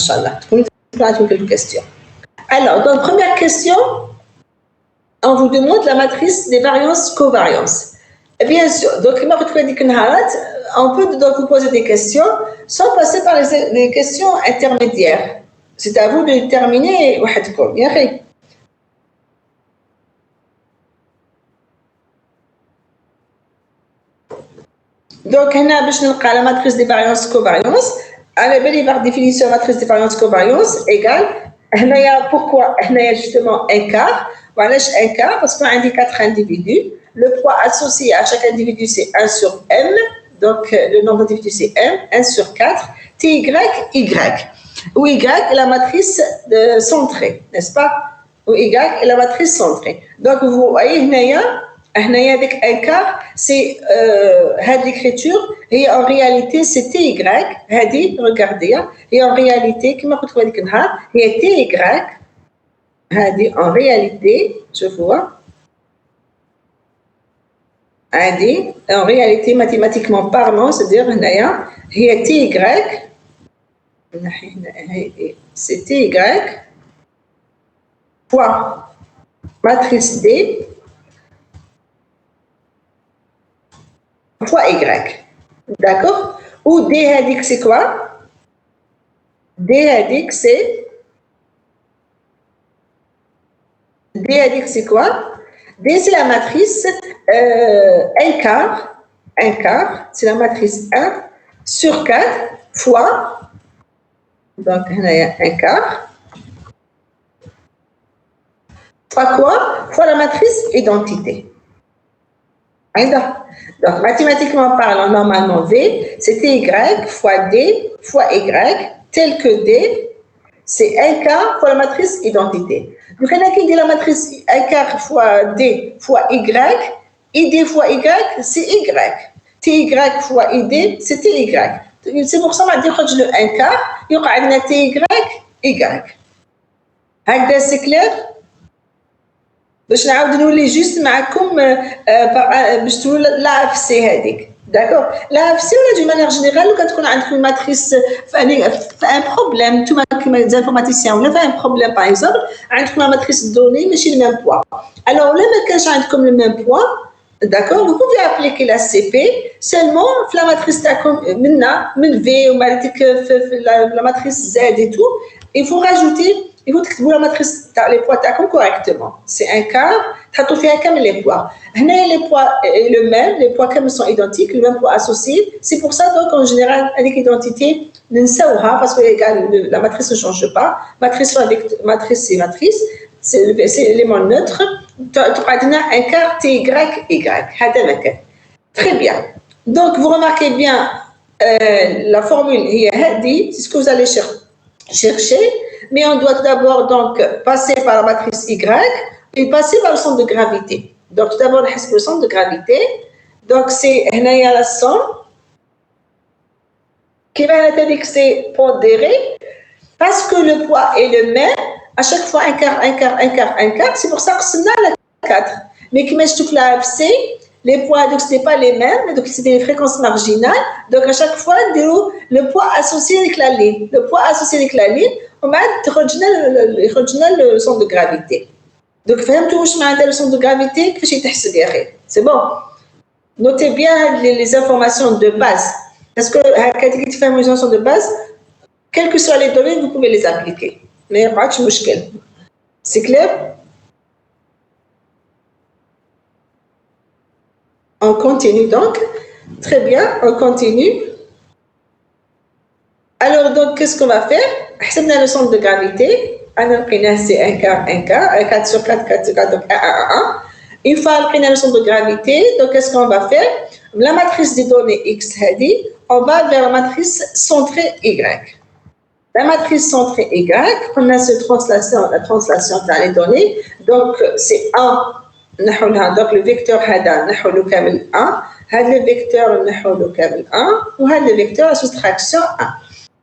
Inch'Allah. Quelques questions. Alors, donc, première question, on vous demande la matrice des variances-covariances. Bien sûr, donc, on peut donc vous poser des questions sans passer par les questions intermédiaires. C'est à vous de déterminer. Donc, on a la matrice des variances-covariances. Par définition, matrice des variances-covariances égale. Pourquoi justement un quart? Voilà, un quart parce qu'on a 4 individus. Le poids associé à chaque individu, c'est 1 sur m. Donc, le nombre d'individus, c'est m, 1 sur 4. Ty, y. Où y est la matrice centrée, n'est-ce pas? Où y est la matrice centrée. Donc, vous voyez, avec un quart, c'est l'écriture, et en réalité, c'est ty. Regardez, et en réalité, comme vous trouvez que c'est ty. En réalité, je vois. En réalité, mathématiquement parlant, c'est-à-dire c'est ty. C'est ty fois matrice D fois Y. D'accord? Ou D c'est quoi? D c'est quoi? D c'est la matrice 1 quart, c'est la matrice 1 sur 4 fois, donc il y a 1 quart, fois quoi? Fois la matrice identité. Donc, mathématiquement parlant, normalement, V, c'est Y fois D fois Y, tel que D, c'est 1 quart fois la matrice identité. Donc, on a qui dit la matrice 1 quart fois D fois Y, ID fois Y, c'est Y. TY fois ID, c'est TY. C'est pour ça qu'on va dire que le 1 quart, il y aura un TY, Y. C'est clair? باش نعاود نولي جوست معكم باش تقولوا لا اف سي هذيك داكور لا اف سي ولا دو مانيير جينيرال كتكون عندكم ماتريس في ان بروبليم نتوما كيما زانفورماتيسيان ولا في ان بروبليم باغ اكزومبل عندكم ماتريس دوني ماشي الميم بوا الوغ ولا ما كانش عندكم الميم بوا d'accord vous pouvez appliquer la CP seulement la matrice تاعكم من V ou la matrice Z et tout il faut rajouter il faut تكتبوا la matrice les poids تاعكم correctement c'est un quart تحطوا فيها كامل les poids هنا les poids est le même les poids كامل sont identiques le même poids associé c'est pour ça donc en général avec identité ننساوها parce que la matrice ne change pas matrice avec matrice c'est matrice c'est l'élément neutre tu as un quart TY Y très bien donc vous remarquez bien la formule c'est ce que vous allez chercher mais on doit d'abord donc passer par la matrice Y et passer par le centre de gravité donc tout d'abord on le centre de gravité donc c'est la somme qui va être c'est pondéré parce que le poids est le même à chaque fois un quart c'est pour ça que c'est là 4 mais qui met tout la FC les poids donc ce n'est pas les mêmes donc c'est des fréquences marginales donc à chaque fois le poids associé avec la ligne le poids associé avec la ligne on va le centre de gravité donc فهمتوا واش معناتها le centre de gravité كيفاش يتحسب يا اخي c'est bon notez bien les informations de base parce que هكا تيجي تفهموا les informations de base quelles que soient les données vous pouvez les appliquer mais ما عادش مشكل c'est clair. On continue donc. Très bien, on continue. Alors, donc, qu'est-ce qu'on va faire? On a le centre de gravité. C'est 1 quart, 4 sur 4, 4 sur 4, donc 1, 1, 1. Une fois qu'on a le centre de gravité, donc qu'est-ce qu'on va faire? La matrice des données X, on va vers la matrice centrée Y. La matrice centrée Y, on a la translation dans les données. Donc, c'est 1. Donc le vecteur هذا نحولو كامل 1 هذا le vecteur نحولو كامل 1 وهذا le vecteur à soustraction 1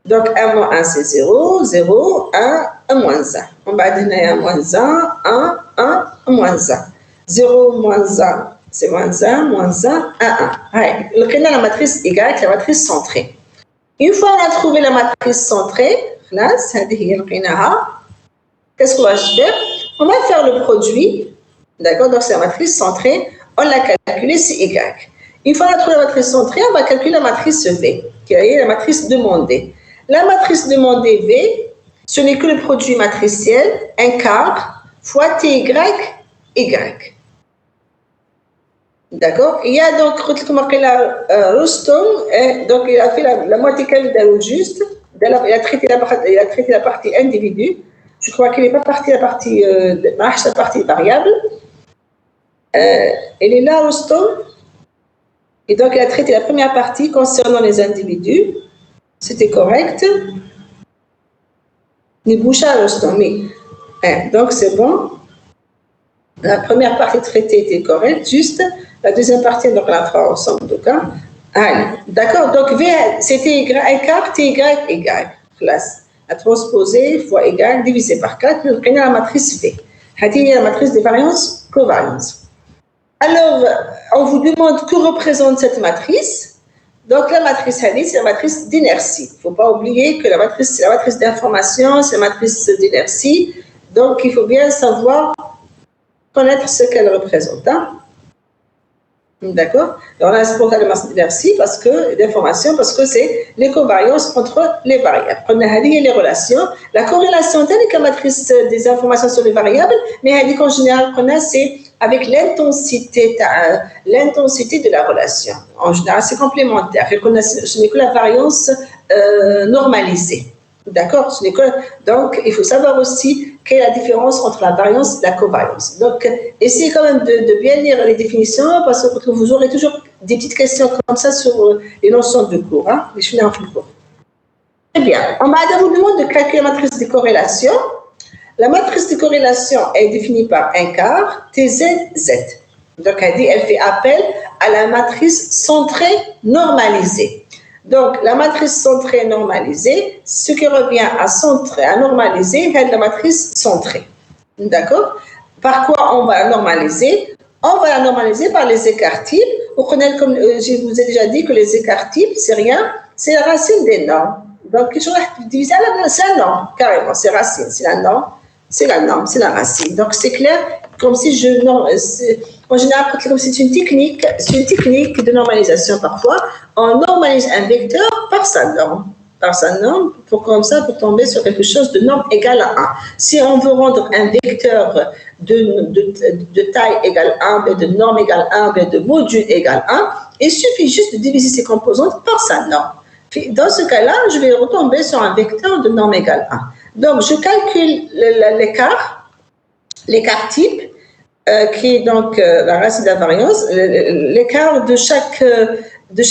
donc 1 moins 1 c'est 0 0 1 1 moins 1 ومن بعد هنايا moins 1 1 1 moins 1 0 moins 1 c'est moins 1 moins 1 1 1 هاي لقينا la matrice Y la matrice centrée une fois on a trouvé la matrice centrée classe, qu'est-ce qu'on va faire? On va faire le produit, d'accord? Donc c'est la matrice centrée, on l'a calculée, c'est Y. Une fois qu'on a trouvé la matrice centrée, on va calculer la matrice V, qui est la matrice demandée. La matrice demandée V, ce n'est que le produit matriciel, 1/4 fois TY, Y. D'accord? Il y a donc, comme on a Rostom, donc il a fait la moitié qu'elle juste, il a traité la partie individu. Je crois qu'il n'est pas parti la partie variable. Elle est là, Rostom. Et donc, il a traité la première partie concernant les individus. C'était correct. Niboucha, Rostom, oui. Donc, c'est bon. La première partie traitée était correcte, juste. La deuxième partie, donc, on la fera ensemble, allez. D'accord, donc V, c'était Y, TY, Y. Classe. À transposer fois égal, divisé par 4, nous prenons la matrice V. C'est la matrice des variances, covariance. Alors, on vous demande que représente cette matrice. Donc, la matrice c'est la matrice d'inertie. Il ne faut pas oublier que la matrice, c'est la matrice d'information, c'est la matrice d'inertie. Donc, il faut bien savoir connaître ce qu'elle représente. Hein? D'accord? On a ce programme de matrice d'inertie d'information parce que c'est les covariances entre les variables. On a les relations. La corrélation, telle que la matrice des informations sur les variables, mais en général, c'est avec l'intensité de la relation. En général, c'est complémentaire. Ce n'est que la variance normalisée. D'accord? Donc, il faut savoir aussi quelle est la différence entre la variance et la covariance. Donc, essayez quand même de bien lire les définitions parce que vous aurez toujours des petites questions comme ça sur les notions de cours. Hein? Je suis en cours. Très bien. On vous demande de calculer la matrice de corrélation. La matrice de corrélation est définie par 1/4 TZZ. Donc, elle fait appel à la matrice centrée normalisée. Donc, la matrice centrée normalisée, ce qui revient à normaliser, c'est la matrice centrée. D'accord? Par quoi on va la normaliser? On va la normaliser par les écarts types. Vous connaissez, comme je vous ai déjà dit, que les écarts types, c'est rien, c'est la racine des normes. Donc, je vais diviser c'est la norme, carrément, c'est racine, c'est la norme, c'est la norme, c'est la racine. Donc, c'est clair, comme si en général, comme c'est une technique de normalisation parfois, on normalise un vecteur par sa norme, pour tomber sur quelque chose de norme égale à 1. Si on veut rendre un vecteur de taille égale 1, de norme égale 1, de module égale 1, il suffit juste de diviser ses composantes par sa norme. Dans ce cas-là, je vais retomber sur un vecteur de norme égale 1. Donc, je calcule l'écart type, qui est donc la racine de la variance, l'écart de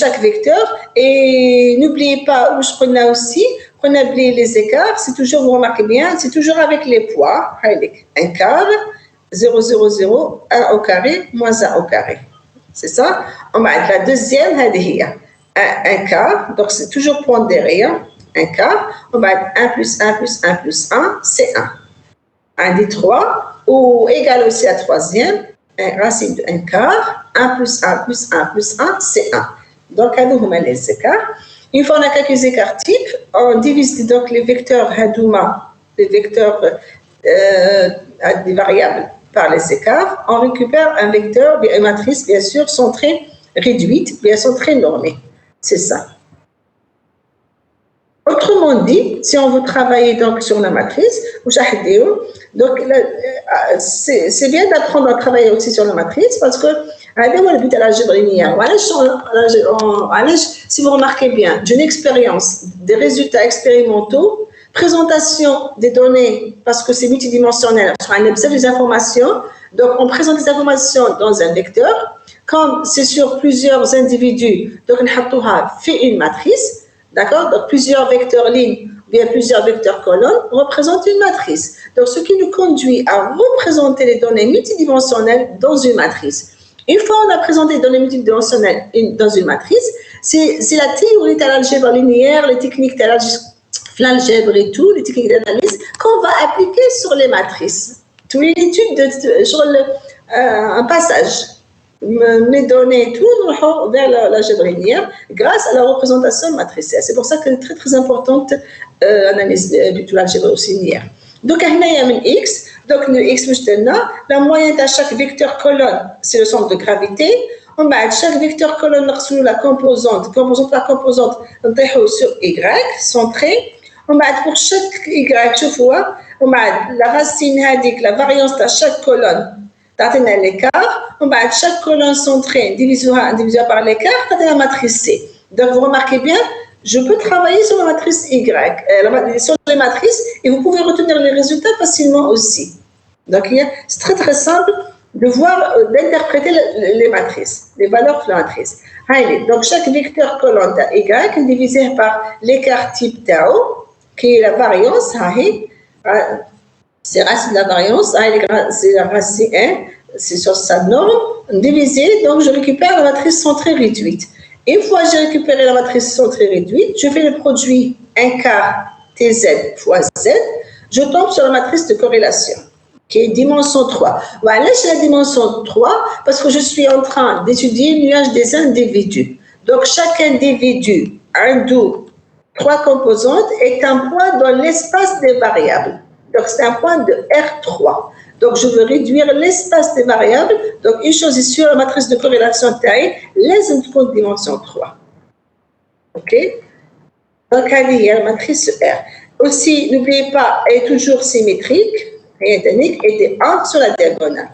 chaque vecteur. Et n'oubliez pas, je prenais aussi, prenez les écarts, c'est toujours, vous remarquez bien, c'est toujours avec les poids. 1/4, 0, 0, 0, 1 au carré, moins 1 au carré. C'est ça? On va être la deuxième, 1/4, donc c'est toujours pondéré, 1/4. On va être 1 plus 1 plus 1 plus 1, c'est 1. 1 dit 3, ou égal aussi à troisième, racine de 1/4, 1 plus 1 plus 1 plus 1, c'est 1. Donc, à nous, on met les écarts. Une fois qu'on a calculé les écarts types, on divise donc les vecteurs Hadouma, les vecteurs des variables par les écarts. On récupère un vecteur, une matrice, bien sûr, centrée, réduite, bien sûr, très normée. C'est ça. Autrement dit, si on veut travailler donc sur la matrice, donc c'est bien d'apprendre à travailler aussi sur la matrice parce que le but de l'algèbre linéaire. Si vous remarquez bien, d'une expérience, des résultats expérimentaux, présentation des données, parce que c'est multidimensionnel, on observe les informations, donc on présente les informations dans un vecteur, comme c'est sur plusieurs individus, donc on fait une matrice. D'accord? Donc, plusieurs vecteurs lignes, bien plusieurs vecteurs colonnes représentent une matrice. Donc, ce qui nous conduit à représenter les données multidimensionnelles dans une matrice. Une fois qu'on a présenté les données multidimensionnelles dans une matrice, c'est la théorie de l'algèbre linéaire, les techniques de l'algèbre et tout, les techniques d'analyse qu'on va appliquer sur les matrices. Toute l'étude sur un passage. les données, tout, vers l'algèbre linéaire grâce à la représentation matricielle. C'est pour ça qu'elle est très très importante l'analyse de l'algèbre linéaire. Donc, il y a un X. Donc, le X, la moyenne de chaque vecteur colonne, c'est le centre de gravité. On va chaque vecteur colonne sur la composante, on va sur Y, centré. On va pour chaque Y, tu vois, on va la racine, la variance de chaque colonne, t'as l'écart. On va chaque colonne centrée divisée par l'écart, t'as la matrice C. Donc, vous remarquez bien, je peux travailler sur la matrice Y, sur les matrices, et vous pouvez retenir les résultats facilement aussi. Donc, c'est très très simple de voir, d'interpréter les matrices, les valeurs de la matrice. Allez, donc, chaque vecteur colonne de Y est divisé par l'écart type tau, qui est la variance, c'est racine de la variance, c'est la racine 1, c'est sur sa norme, divisé, donc je récupère la matrice centrée réduite. Une fois que j'ai récupéré la matrice centrée réduite, je fais le produit 1 quart Tz fois Z, je tombe sur la matrice de corrélation, qui est dimension 3. Voilà, j'ai la dimension 3 parce que je suis en train d'étudier le nuage des individus. Donc, chaque individu, un doux, 3 composantes, est un point dans l'espace des variables. Donc, c'est un point de R3. Donc, je veux réduire l'espace des variables. Donc, une chose est sûre, la matrice de corrélation taille, les inputs de dimension 3. OK? Donc, il y a la matrice R. Aussi, n'oubliez pas, elle est toujours symétrique, et est 1 sur la diagonale.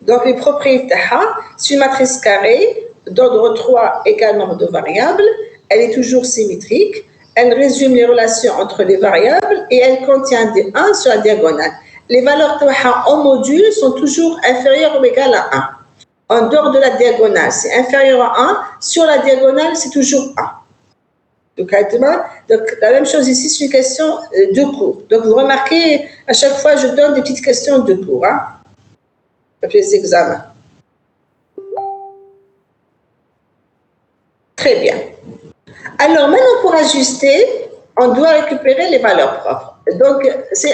Donc, les propriétés, c'est une matrice carrée d'ordre 3 égale nombre de variables. Elle est toujours symétrique. Elle résume les relations entre les variables et elle contient des 1 sur la diagonale. Les valeurs en module sont toujours inférieures ou égales à 1. En dehors de la diagonale, c'est inférieur à 1. Sur la diagonale, c'est toujours 1. Donc, la même chose ici, c'est une question de cours. Donc, vous remarquez, à chaque fois, je donne des petites questions de cours. Les examens. Très bien. Alors, maintenant, pour ajuster, on doit récupérer les valeurs propres. Donc, c'est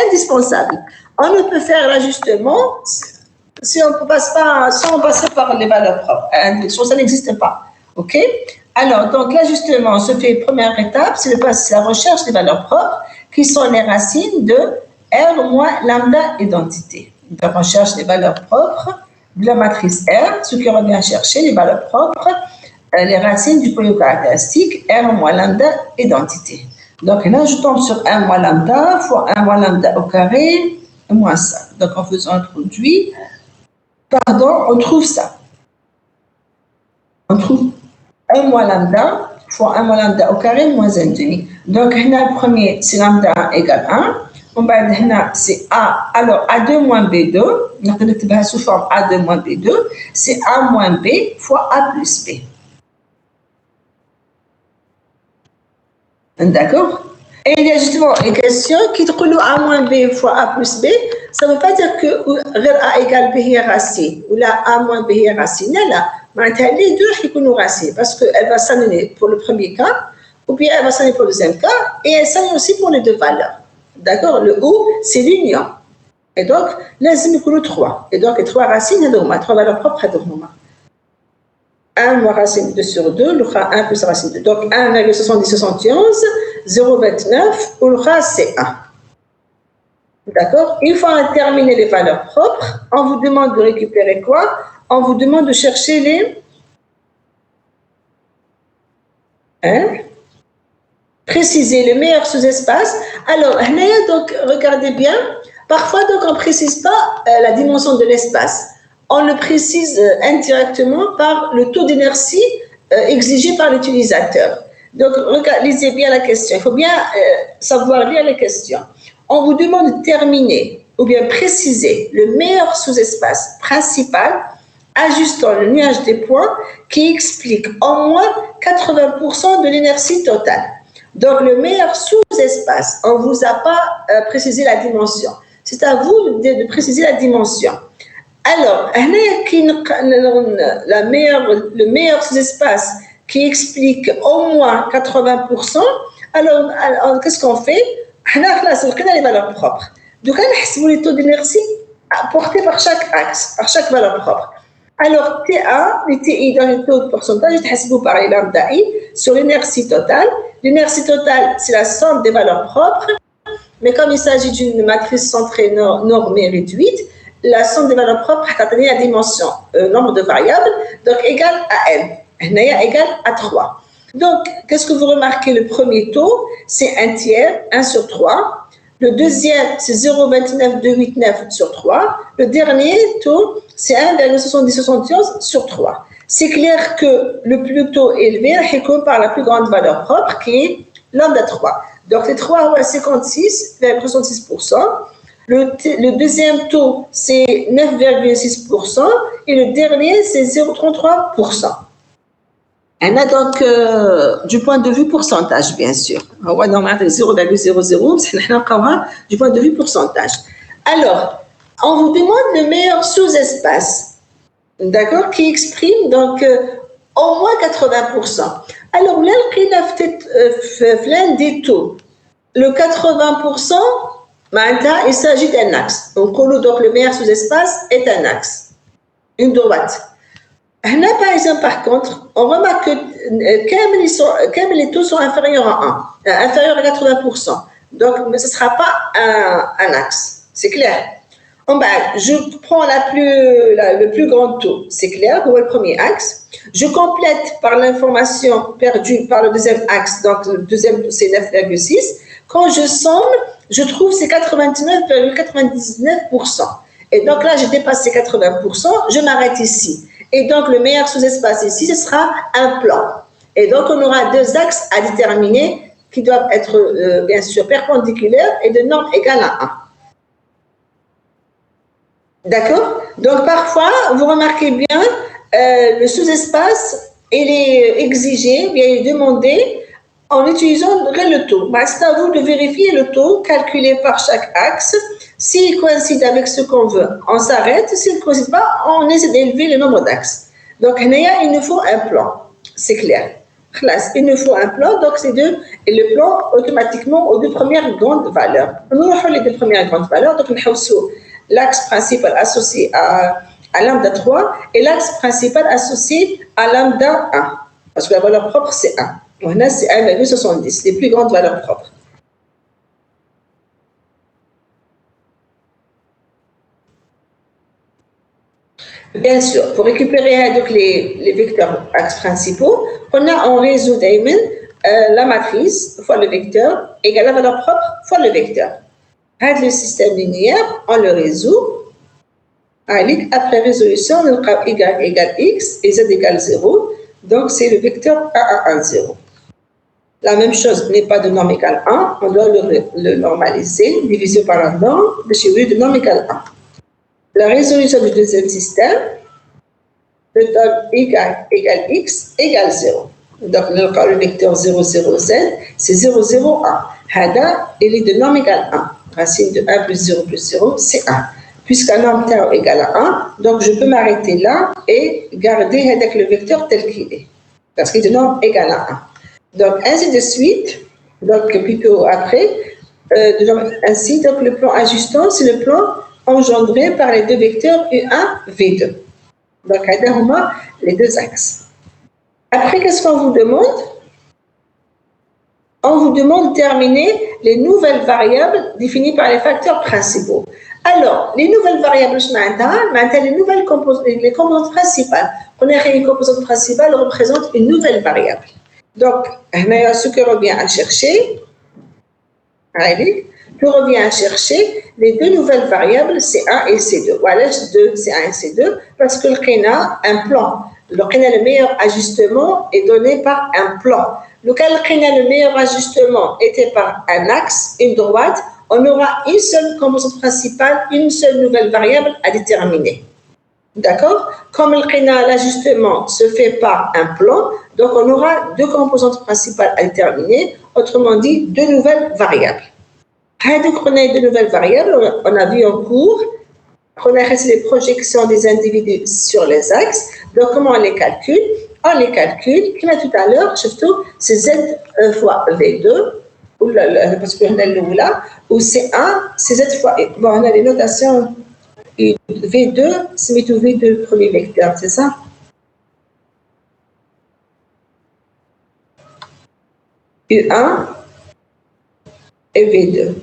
indispensable. On ne peut faire l'ajustement si on ne passe pas, sans passer par les valeurs propres. Ça n'existe pas. OK? Alors, donc, l'ajustement se fait, première étape, c'est la recherche des valeurs propres, qui sont les racines de R moins lambda identité. Donc, on cherche les valeurs propres de la matrice R, ce qui revient à chercher les valeurs propres, les racines du polycaractéristique R moins lambda identité. Donc là, je tombe sur 1 moins lambda fois 1 moins lambda au carré moins ça. Donc en faisant un produit, on trouve ça. On trouve 1 moins lambda fois 1 moins lambda au carré moins 1 demi. Donc là, le premier, c'est lambda égale 1. On va dire c'est A. Alors A2 moins B2, on va sous forme A2 moins B2, c'est A moins B fois A plus B. D'accord? Et il y a justement une question qui te dit A moins B fois A plus B, ça ne veut pas dire que A égale B est racine, ou là A moins B est racine. Là, les deux qui sont racines, parce qu'elle va s'annuler pour le premier cas, ou bien elle va s'annuler pour le deuxième cas, et elle s'annule aussi pour les deux valeurs. D'accord? Le ou, c'est l'union. Et donc, là, il y a 3. Et donc, les 3 racines, 3 valeurs propres, 1 moins racine 2 sur 2, le 1 plus racine 2. Donc, 1,7071, 0,29, ou le c'est 1. D'accord? Une fois on a terminé les valeurs propres, on vous demande de récupérer quoi? On vous demande de chercher les... préciser le meilleur sous-espace. Alors, donc, regardez bien. Parfois, donc, on ne précise pas la dimension de l'espace. On le précise indirectement par le taux d'inertie exigé par l'utilisateur. Donc, lisez bien la question. Il faut bien savoir lire les questions. On vous demande de terminer ou bien préciser le meilleur sous-espace principal ajustant le nuage des points qui explique au moins 80% de l'inertie totale. Donc, le meilleur sous-espace, on ne vous a pas précisé la dimension. C'est à vous de préciser la dimension. Alors, le meilleur sous-espace qui explique au moins 80%, alors qu'est-ce qu'on fait? On a les valeurs propres. Donc, on a les taux d'inertie apportés par chaque axe, par chaque valeur propre. Alors, TA, les TI dans le taux de pourcentage, vous par lambda I sur l'inertie totale. L'inertie totale, c'est la somme des valeurs propres, mais comme il s'agit d'une matrice centrée normée réduite, la somme des valeurs propres a atteint la dimension nombre de variables, donc égale à n. n égale à 3. Donc, qu'est-ce que vous remarquez? Le premier taux, c'est 1 tiers, 1 sur 3. Le deuxième, c'est 0,29289 sur 3. Le dernier taux, c'est 1,7071 sur 3. C'est clair que le plus taux élevé est par la plus grande valeur propre, qui est lambda 3. Donc, les 3 à 56,66%. Le deuxième taux, c'est 9,6%. Et le dernier, c'est 0,33%. On a donc, du point de vue pourcentage, bien sûr. On va normalement 0,00, c'est du point de vue pourcentage. Alors, on vous demande le meilleur sous-espace, d'accord, qui exprime donc au moins 80%. Alors, là, l'un des taux, le 80%, il s'agit d'un axe. Donc, le meilleur sous-espace est un axe, une droite. Là, par exemple, par contre, on remarque que les taux sont inférieurs à 1, inférieurs à 80%. Donc, ce ne sera pas un axe. C'est clair. Je prends le plus grand taux. C'est clair, le premier axe. Je complète par l'information perdue par le deuxième axe. Donc, le deuxième taux, c'est 9,6. Quand je somme, je trouve c'est 99,99%. Et donc là, j'ai dépassé 80%. Je m'arrête ici. Et donc, le meilleur sous-espace ici, ce sera un plan. Et donc, on aura deux axes à déterminer qui doivent être, bien sûr, perpendiculaires et de norme égale à 1. D'accord? Donc, parfois, vous remarquez bien, le sous-espace, il est exigé, il est demandé en utilisant le taux. C'est à vous de vérifier le taux calculé par chaque axe. S'il coïncide avec ce qu'on veut, on s'arrête. S'il ne coïncide pas, on essaie d'élever le nombre d'axes. Donc, il nous faut un plan. C'est clair. Il nous faut un plan. Donc, c'est et le plan, automatiquement, aux deux premières grandes valeurs. Nous avons les deux premières grandes valeurs. Donc, nous avons l'axe principal associé à lambda 3 et l'axe principal associé à lambda 1. Parce que la valeur propre, c'est 1. Donc, là, c'est 1,70, les plus grandes valeurs propres. Bien sûr, pour récupérer donc, les vecteurs axes principaux, on résout la matrice fois le vecteur égale la valeur propre fois le vecteur. Le système linéaire, on le résout. Après résolution, on a y égale x et z égale 0. Donc, c'est le vecteur A1, 0. La même chose n'est pas de norme égale 1. On doit le normaliser, diviser par la norme, de norme égale 1. La résolution du deuxième système, le donne y égale x égale 0. Donc, le vecteur 0, 0, z, c'est 0, 0, 1. Hada, il est de norme égale 1. Racine de 1 plus 0, c'est 1. Puisqu'un norme tau égale à 1, donc je peux m'arrêter là et garder avec le vecteur tel qu'il est. Parce qu'il est de norme égale à 1. Donc, ainsi de suite, donc plutôt après, ainsi, donc le plan ajustant, c'est le plan engendré par les deux vecteurs U1, V2. Donc, les deux axes. Après, qu'est-ce qu'on vous demande? On vous demande de terminer les nouvelles variables définies par les facteurs principaux. Alors, les nouvelles variables, les composantes principales. Une composante principale représente une nouvelle variable. Donc, ce que revient à chercher, les deux nouvelles variables, C1 et C2. Voilà, C1 et C2, parce que un plan. Le meilleur ajustement est donné par un plan. Le meilleur ajustement était par un axe, une droite. On aura une seule composante principale, une seule nouvelle variable à déterminer. D'accord? Comme l'ajustement se fait par un plan, donc on aura deux composantes principales à déterminer, autrement dit, deux nouvelles variables. Donc, on a deux nouvelles variables, on a vu en cours, on a resté les projections des individus sur les axes. Donc, comment on les calcule? On les calcule, comme tout à l'heure, surtout, c'est Z fois V2, parce qu'on a le là, ou C1, c'est Z fois E. Bon, on a les notations V2, c'est V2 le premier vecteur, c'est ça? U1 et V2.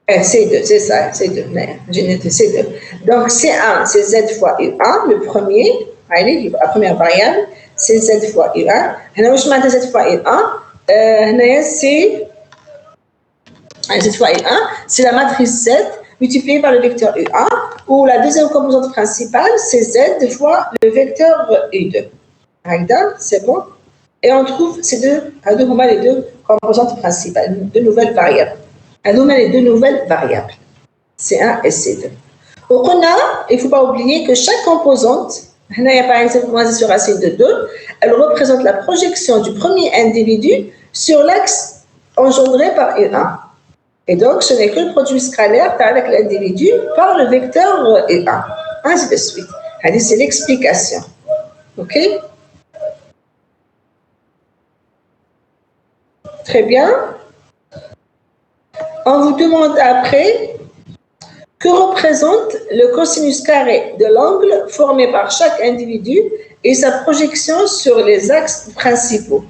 C2, c'est ça, C2. J'ai noté C2. Donc C1, c'est Z fois U1, le premier, la première variable, c'est Z fois U1. Alors, je mets Z fois U1, c'est la matrice Z multipliée par le vecteur U1, où la deuxième composante principale, c'est Z fois le vecteur U2. C'est bon? Et on trouve ces les deux composantes principales, deux nouvelles variables. Les deux nouvelles variables, C1 et C2. Il ne faut pas oublier que chaque composante, par exemple, sur racine de 2, elle représente la projection du premier individu sur l'axe engendré par U1. Et donc, ce n'est que le produit scalaire avec l'individu par le vecteur U1. Ainsi de suite. C'est l'explication. OK? Très bien. On vous demande après que représente le cosinus carré de l'angle formé par chaque individu et sa projection sur les axes principaux.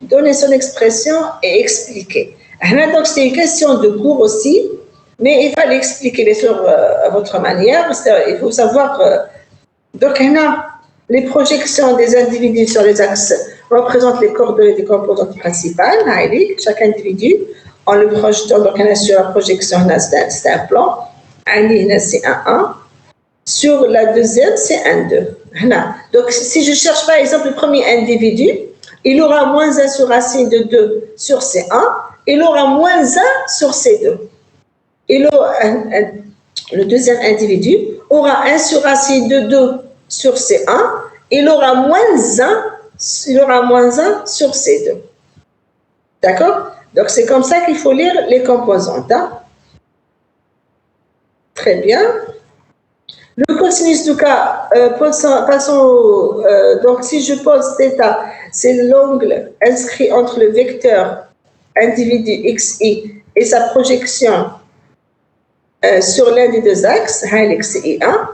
Donnez son expression et expliquez. Donc, c'est une question de cours aussi, mais il fallait expliquer les choses à votre manière. Il faut savoir. Donc, les projections des individus sur les axes représentent les coordonnées des composantes principales. Chaque individu, en le projetant, donc sur la projection, c'est un plan. C'est un 1. Sur la deuxième, c'est un 2. Donc, si je cherche par exemple le premier individu, il aura moins 1 sur racine de 2 sur C1, il aura moins 1 sur C2. Le deuxième individu aura 1 sur racine de 2 sur C1, il aura moins 1 sur C2. D'accord? Donc, c'est comme ça qu'il faut lire les composantes. Très bien. Le cosinus du cas, passons, donc si je pose θ, c'est l'angle inscrit entre le vecteur individu xi et sa projection sur l'un des deux axes, xi1.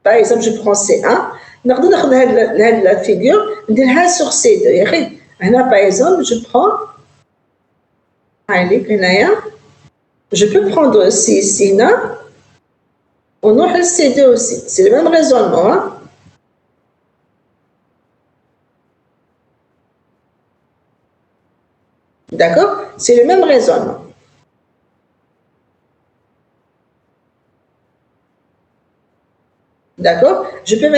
Par exemple, je prends C1. La figure, sur C2. Par exemple, je prends. Je peux prendre C1. On a C2 aussi. C'est le même raisonnement. D'accord? C'est le même raisonnement. D'accord? Je peux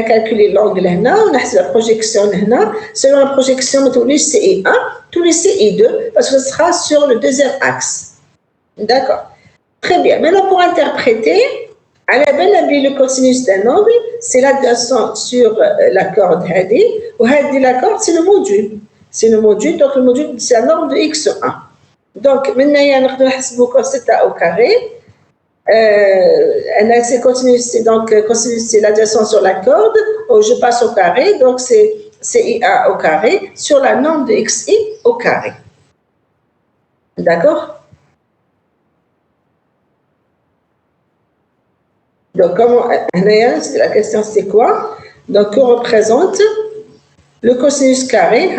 calculer l'angle là, on a la projection là. Selon la projection, tous les CI1, tous les CI2, parce que ce sera sur le deuxième axe. D'accord? Très bien. Maintenant, pour interpréter, le cosinus d'un angle, c'est l'adjacent sur la corde Hadi, ou Hadi la corde, c'est le module. C'est le module, donc le module, c'est un angle de x1. Donc, maintenant, il y a un cos θ au carré. C'est cosinus, c'est l'adjacent sur la corde, je passe au carré, donc c'est CI1 au carré sur la norme de XI au carré. D'accord? Donc, la question c'est quoi? Donc, que représente le cosinus carré,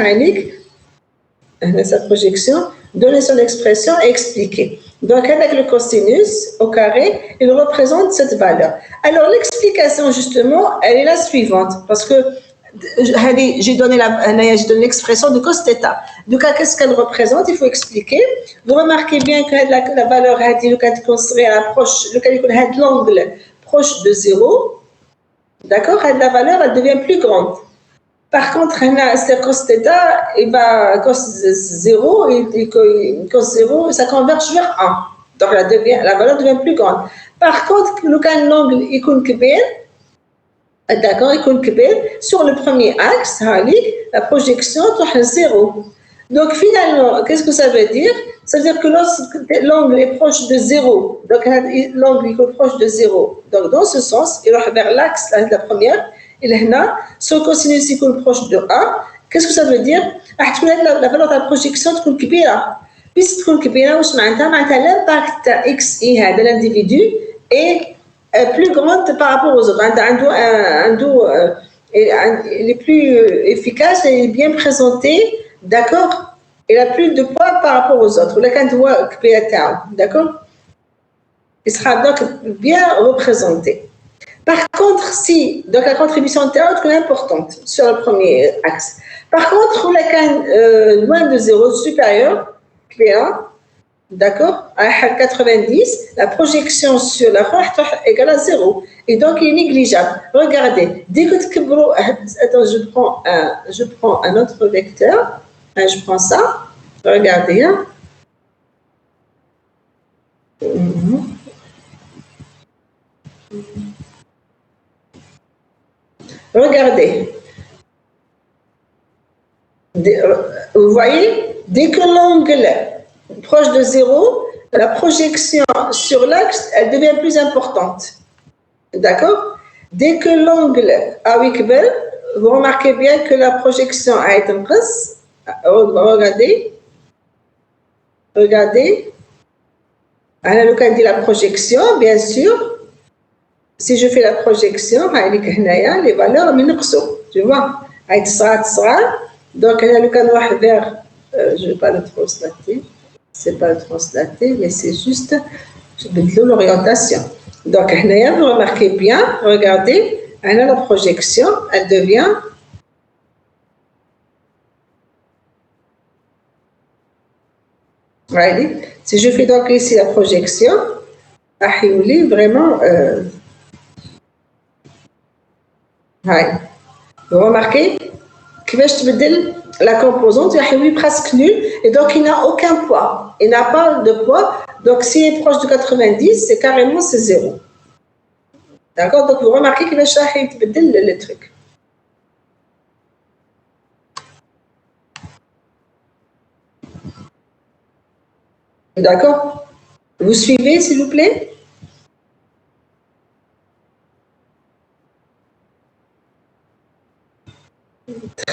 sa projection, donner son expression et expliquer. Donc, avec le cosinus au carré, il représente cette valeur. Alors, l'explication, justement, elle est la suivante, parce que j'ai donné l'expression de cos θ. Donc, qu'est-ce qu'elle représente? Il faut expliquer. Vous remarquez bien que la valeur, l'angle proche de 0, d'accord? La valeur, elle devient plus grande. Par contre, cos θ, cos 0, cos 0, ça converge vers 1. Donc, la valeur devient plus grande. Par contre, l'angle d'accord, sur le premier axe, la projection est 0. Donc, finalement, qu'est-ce que ça veut dire? Ça veut dire que lorsque l'angle est proche de 0, donc l'angle est proche de 0, donc dans ce sens, il va vers l'axe de la première. Et là, son cosinus est proche de 1. Qu'est-ce que ça veut dire? La valeur de la projection est plus grande. puisque تكون كبيرة واش معناتها l'impact تاع XI هذا l'individu est plus grande par rapport aux autres. Il est plus efficace et bien présenté, d'accord. Il a plus de poids par rapport aux autres. ولا كان هو كبير تاعو, d'accord. Il sera donc bien représenté. Par contre, si donc la contribution théorique est importante sur le premier axe. Par contre, loin de 0 supérieur, clair, d'accord, à 90, la projection sur la roue est égale à 0. Et donc, il est négligeable. Regardez, dès que attends, je prends un autre vecteur. Je prends ça. Regardez. Hein. Regardez. Vous voyez, dès que l'angle est proche de 0, la projection sur l'axe, elle devient plus importante. D'accord? Dès que l'angle a Wikbel, vous remarquez bien que la projection a été prise. Regardez. Regardez. Alors, le cas dit la projection, bien sûr. Si je fais la projection, les valeurs minexo, tu vois, donc le cas vers, je ne vais pas le translater, c'est pas le translater, mais c'est juste, je vais l'orientation. Donc vous remarquez bien, regardez, la projection, elle devient si je fais donc ici la projection, vraiment vous remarquez que la composante est presque nulle et donc il n'a aucun poids. Il n'a pas de poids. Donc s'il est proche de 90, c'est carrément 0. D'accord. Donc vous remarquez que le truc. D'accord. Vous suivez, s'il vous plaît?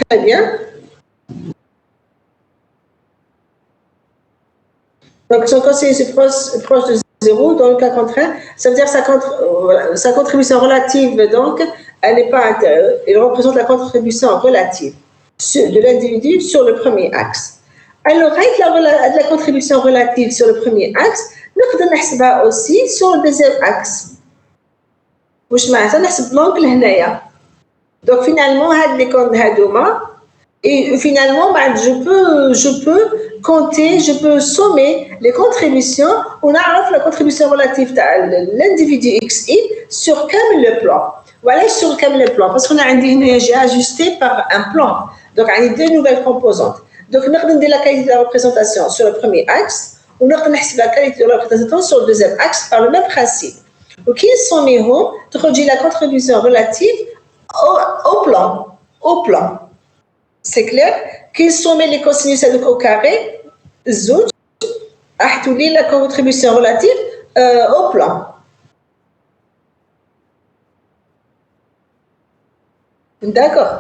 Très bien. Donc, son conseiller est proche de 0, dans le cas contraire, ça veut dire que sa contribution relative, donc, elle n'est pas intérieure. Il représente la contribution relative de l'individu sur le premier axe. Alors, avec la contribution relative sur le premier axe, nous pouvons aussi sur le deuxième axe. واش معناتها نحسب l'angle هنايا. Donc finalement, et finalement, je peux compter, je peux sommer les contributions. On a la contribution relative de l'individu XI sur le plan. Voilà, sur le plan. Parce qu'on a j'ai ajusté par un plan. Donc, on a deux nouvelles composantes. Donc, on a la qualité de la représentation sur le premier axe. On a la qualité de la représentation sur le deuxième axe par le même principe. Donc, ils sont mis la contribution relative au plan. C'est clair qu'ils somment les cosinus au carré, zouj, la contribution relative au plan. D'accord.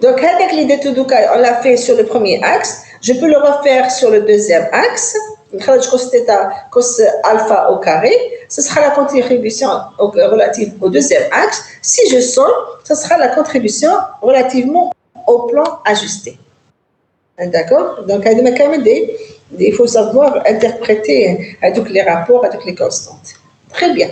Donc, avec l'idée de Douka, on l'a fait sur le premier axe. Je peux le refaire sur le deuxième axe. Cos alpha au carré. Ce sera la contribution relative au deuxième axe. Si je somme, ce sera la contribution relativement au plan ajusté. D'accord. Donc, il faut savoir interpréter avec les rapports, avec les constantes. Très bien.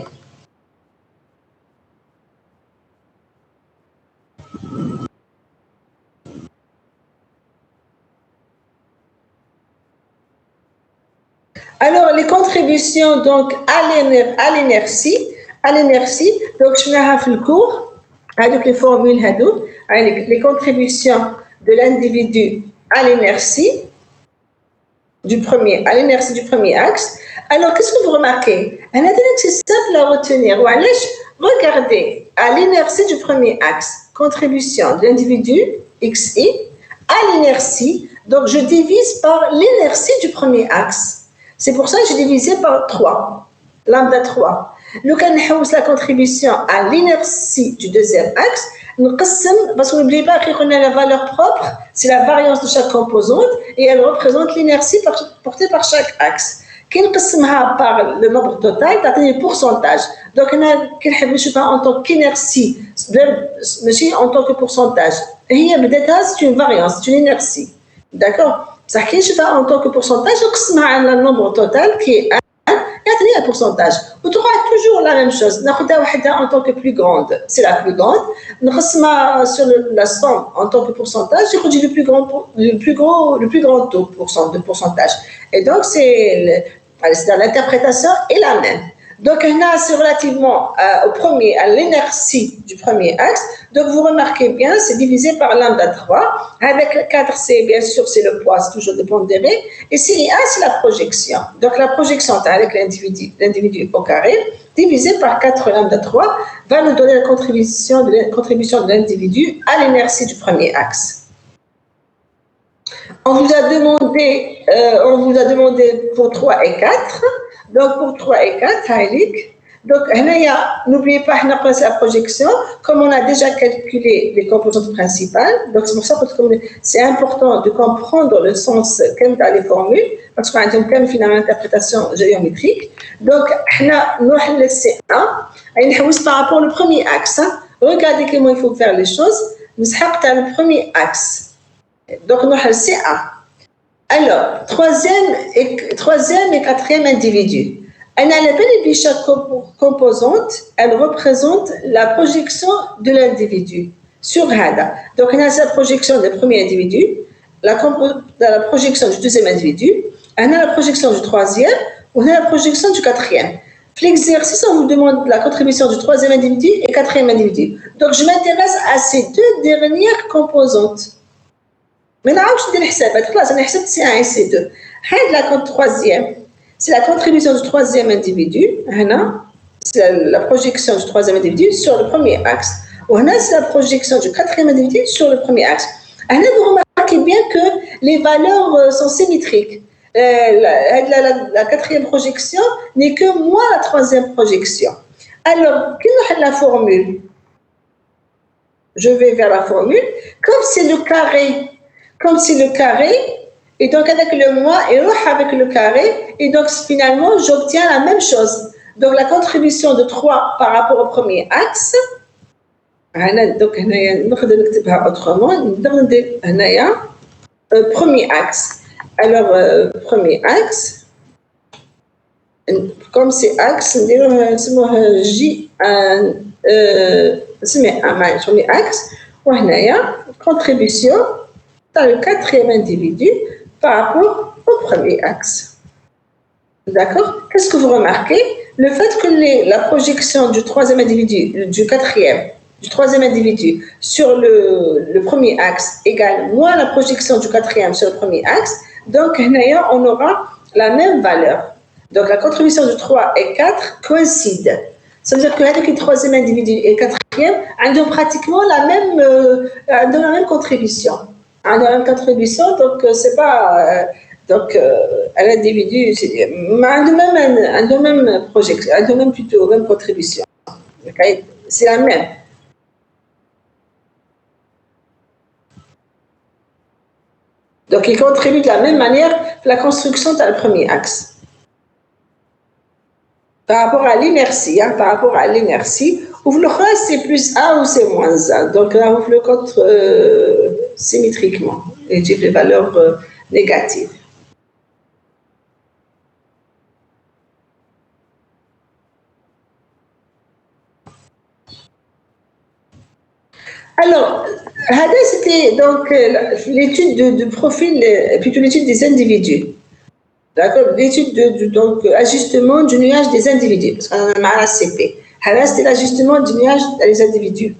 Alors, les contributions donc à l'inertie, donc je vais faire le cours avec les formules avec les contributions de l'individu à l'inertie du premier axe. Alors, qu'est-ce que vous remarquez? C'est simple à retenir. Regardez, à l'inertie du premier axe, contribution de l'individu XI à l'inertie, donc je divise par l'inertie du premier axe. C'est pour ça que j'ai divisé par 3, lambda 3. Nous avons la contribution à l'inertie du deuxième axe, parce qu'on n'oublie pas qu'on a la valeur propre, c'est la variance de chaque composante et elle représente l'inertie portée par chaque axe. Qui نقسمها par le nombre total, t'as le pourcentage. Donc, on a en tant qu'inertie, mais en tant que pourcentage. Et c'est une variance, c'est une inertie. D'accord? Ça qui je en tant que pourcentage, on a le nombre total qui est 1, et un pourcentage. On trouvera toujours la même chose. En tant que plus grande, c'est la plus grande. Sur la somme en tant que pourcentage, je dis le plus grand taux de pourcentage. Et donc, l'interprétation est la même. Donc, là, c'est relativement à l'inertie du premier axe. Donc, vous remarquez bien, c'est divisé par lambda 3. Avec 4, c'est bien sûr, c'est le poids, c'est toujours dépondéré. Et si 1, c'est la projection. Donc, la projection avec l'individu au carré, divisé par 4 lambda 3, va nous donner la contribution de l'individu à l'inertie du premier axe. On vous a demandé pour 3 et 4. Donc, pour 3 et 4, donc, n'oubliez pas, on a passé la projection. Comme on a déjà calculé les composantes principales, donc c'est pour ça que c'est important de comprendre le sens dans les formules, parce qu'on a une finalement interprétation géométrique. Donc, on a le C1, par rapport au premier axe. Regardez comment il faut faire les choses. Nous avons le premier axe. Donc, on a le C1. Alors, troisième et quatrième individu. Chaque composante, elle représente la projection de l'individu sur Hada. Donc, on a la projection du premier individu, la projection du deuxième individu, on a la projection du troisième, on a la projection du quatrième. L'exercice, on vous demande la contribution du troisième individu et quatrième individu. Donc, je m'intéresse à ces deux dernières composantes. Mais là, je dis C1 et C2. La troisième, c'est la contribution du troisième individu. C'est la projection du troisième individu sur le premier axe. Ou c'est la projection du quatrième individu sur le premier axe. Vous remarquez bien que les valeurs sont symétriques. La quatrième projection n'est que moins la troisième projection. Alors, quelle est la formule? Je vais vers la formule. Comme c'est le carré, et donc avec le moins, et avec le carré, et donc finalement, j'obtiens la même chose. Donc la contribution de 3 par rapport au premier axe, donc autrement, premier axe. Alors, premier axe, comme c'est axe, premier axe, contribution dans le quatrième individu par rapport au premier axe. D'accord? Qu'est-ce que vous remarquez? Le fait que la projection du troisième individu, du troisième individu sur le premier axe égale moins la projection du quatrième sur le premier axe, donc on aura la même valeur. Donc la contribution de 3 et 4 coïncide. Ça veut dire que le troisième individu et le quatrième ont pratiquement la même contribution. La même contribution, donc c'est pas un individu, de même projection, même contribution. Okay? C'est la même. Donc, il contribue de la même manière que la construction dans le premier axe. Par rapport à l'inertie, vous le croyez, c'est plus 1 ou c'est moins 1. Donc là, vous le compte symétriquement et j'ai des valeurs négatives. Alors, c'était donc l'étude de profil, plutôt l'étude des individus. D'accord, l'étude donc ajustement du nuage des individus, parce qu'on a un ACP. C'était l'ajustement du nuage des individus.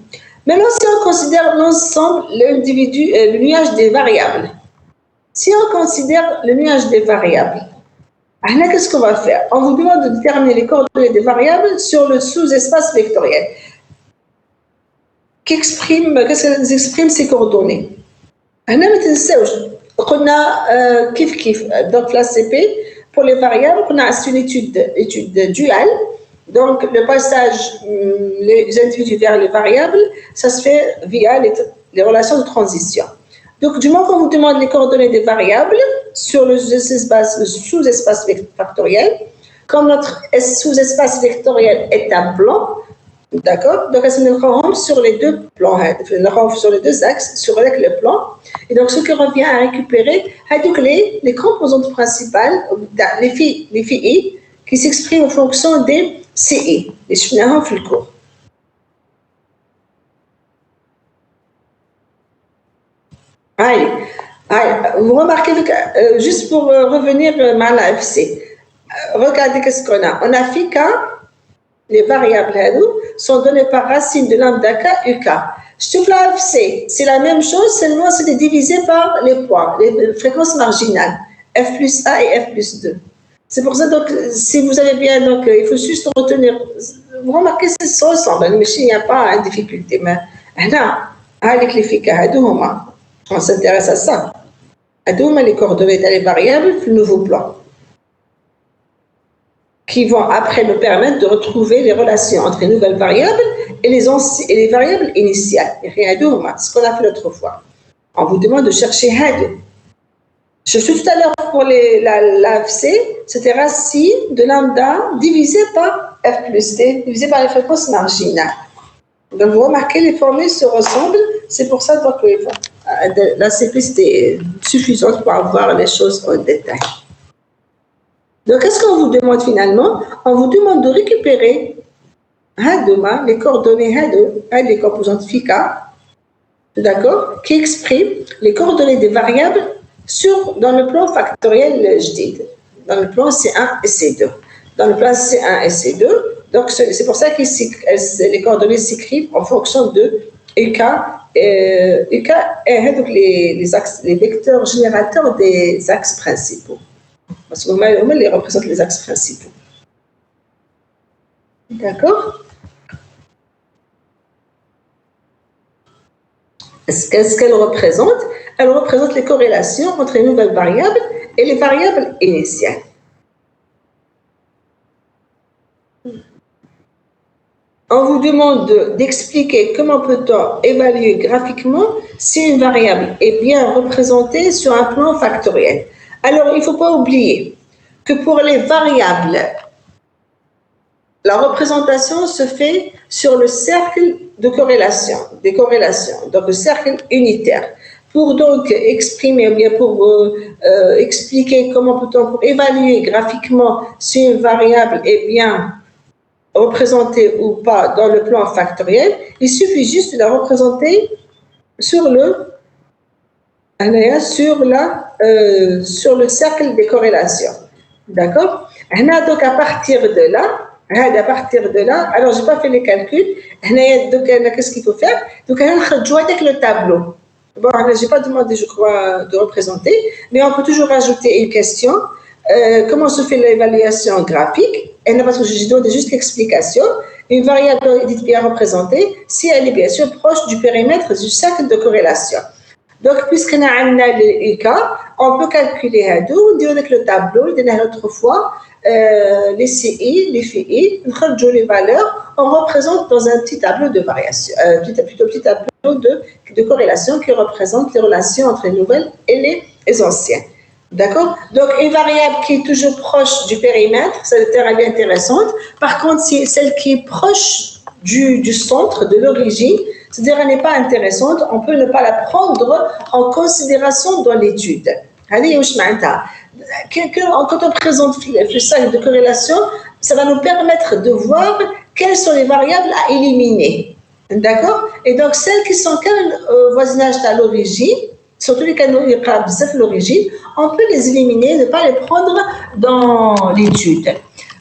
Maintenant, si on considère l'ensemble, le nuage des variables. Si on considère le nuage des variables, qu'est-ce qu'on va faire? On vous demande de déterminer les coordonnées des variables sur le sous-espace vectoriel. Qu'est-ce qu'elles expriment ces coordonnées? On a donc l'ACP pour les variables, on a une étude duale. Donc, le passage les individus vers les variables, ça se fait via les relations de transition. Donc, du moment qu'on vous demande les coordonnées des variables sur le sous-espace factoriel, comme notre sous-espace vectoriel est un plan, d'accord? Donc, on se sur les deux plans, sur les deux axes, sur le plan. Et donc, ce qui revient à récupérer, les composantes principales, les phi qui s'expriment en fonction des CI, les chemins dans le cours. Allez, vous remarquez, juste pour revenir à la FC, regardez qu'est-ce qu'on a. On a fait que les variables sont données par racine de lambda k uk. Je trouve la FC, c'est la même chose, seulement c'est divisé par les poids, les fréquences marginales, f plus a et f plus 2. C'est pour ça, donc, si vous avez bien, donc, il faut juste retenir. Vous remarquez, ça se ressemble, mais il n'y a pas de difficulté. Mais là, avec les FICA, on s'intéresse à ça. Les coordonnées des variables, le nouveau plan, qui vont après nous permettre de retrouver les relations entre les nouvelles variables et les variables initiales. Ce qu'on a fait l'autre fois. On vous demande de chercher HAD. Je suis tout à l'heure pour l'AFC, c'était racine de lambda divisé par f plus t, divisé par les fréquences marginales. Donc vous remarquez, les formules se ressemblent, c'est pour ça que la simplicité est suffisante pour avoir les choses en détail. Donc qu'est-ce qu'on vous demande finalement? On vous demande de récupérer les coordonnées des composantes FICA, d'accord, qui expriment les coordonnées des variables dans le plan factoriel JDID, dans le plan C1 et C2. Dans le plan C1 et C2, donc c'est pour ça que les coordonnées s'écrivent en fonction de UK. UK est donc les vecteurs générateurs des axes principaux. Parce qu'on les représente les axes principaux. D'accord? Qu'est-ce qu'elle représente? Elle représente les corrélations entre les nouvelles variables et les variables initiales. On vous demande d'expliquer comment peut-on évaluer graphiquement si une variable est bien représentée sur un plan factoriel. Alors, il ne faut pas oublier que pour les variables, la représentation se fait sur le cercle de corrélation, des corrélations, donc le cercle unitaire. Pour donc exprimer, ou bien pour expliquer comment peut-on pour évaluer graphiquement si une variable est bien représentée ou pas dans le plan factoriel, il suffit juste de la représenter sur le cercle des corrélations. D'accord? Donc à partir de là, alors je n'ai pas fait les calculs, donc qu'est-ce qu'il faut faire? Donc on va jouer avec le tableau. Bon, je n'ai pas demandé, je crois, de représenter, mais on peut toujours ajouter une question. Comment se fait l'évaluation graphique? Et parce que je donne juste l'explication. Une variable est bien représentée si elle est bien sûr proche du périmètre du cercle de corrélation. Donc, puisqu'on a les cas, on peut calculer on dit avec le tableau, il a l'autre fois, les CI, les FI, les valeurs, on représente dans un petit tableau de variation, plutôt petit tableau de corrélation qui représente les relations entre les nouvelles et les anciennes. D'accord? Donc, une variable qui est toujours proche du périmètre, c'est elle est intéressante. Par contre, si celle qui est proche du centre, de l'origine, c'est-à-dire elle n'est pas intéressante, on peut ne pas la prendre en considération dans l'étude. Quand on présente le cercle de corrélation, ça va nous permettre de voir quelles sont les variables à éliminer. D'accord? Et donc, celles qui sont au voisinage à l'origine, surtout les canaux qui sont l'origine, on peut les éliminer, ne pas les prendre dans l'étude.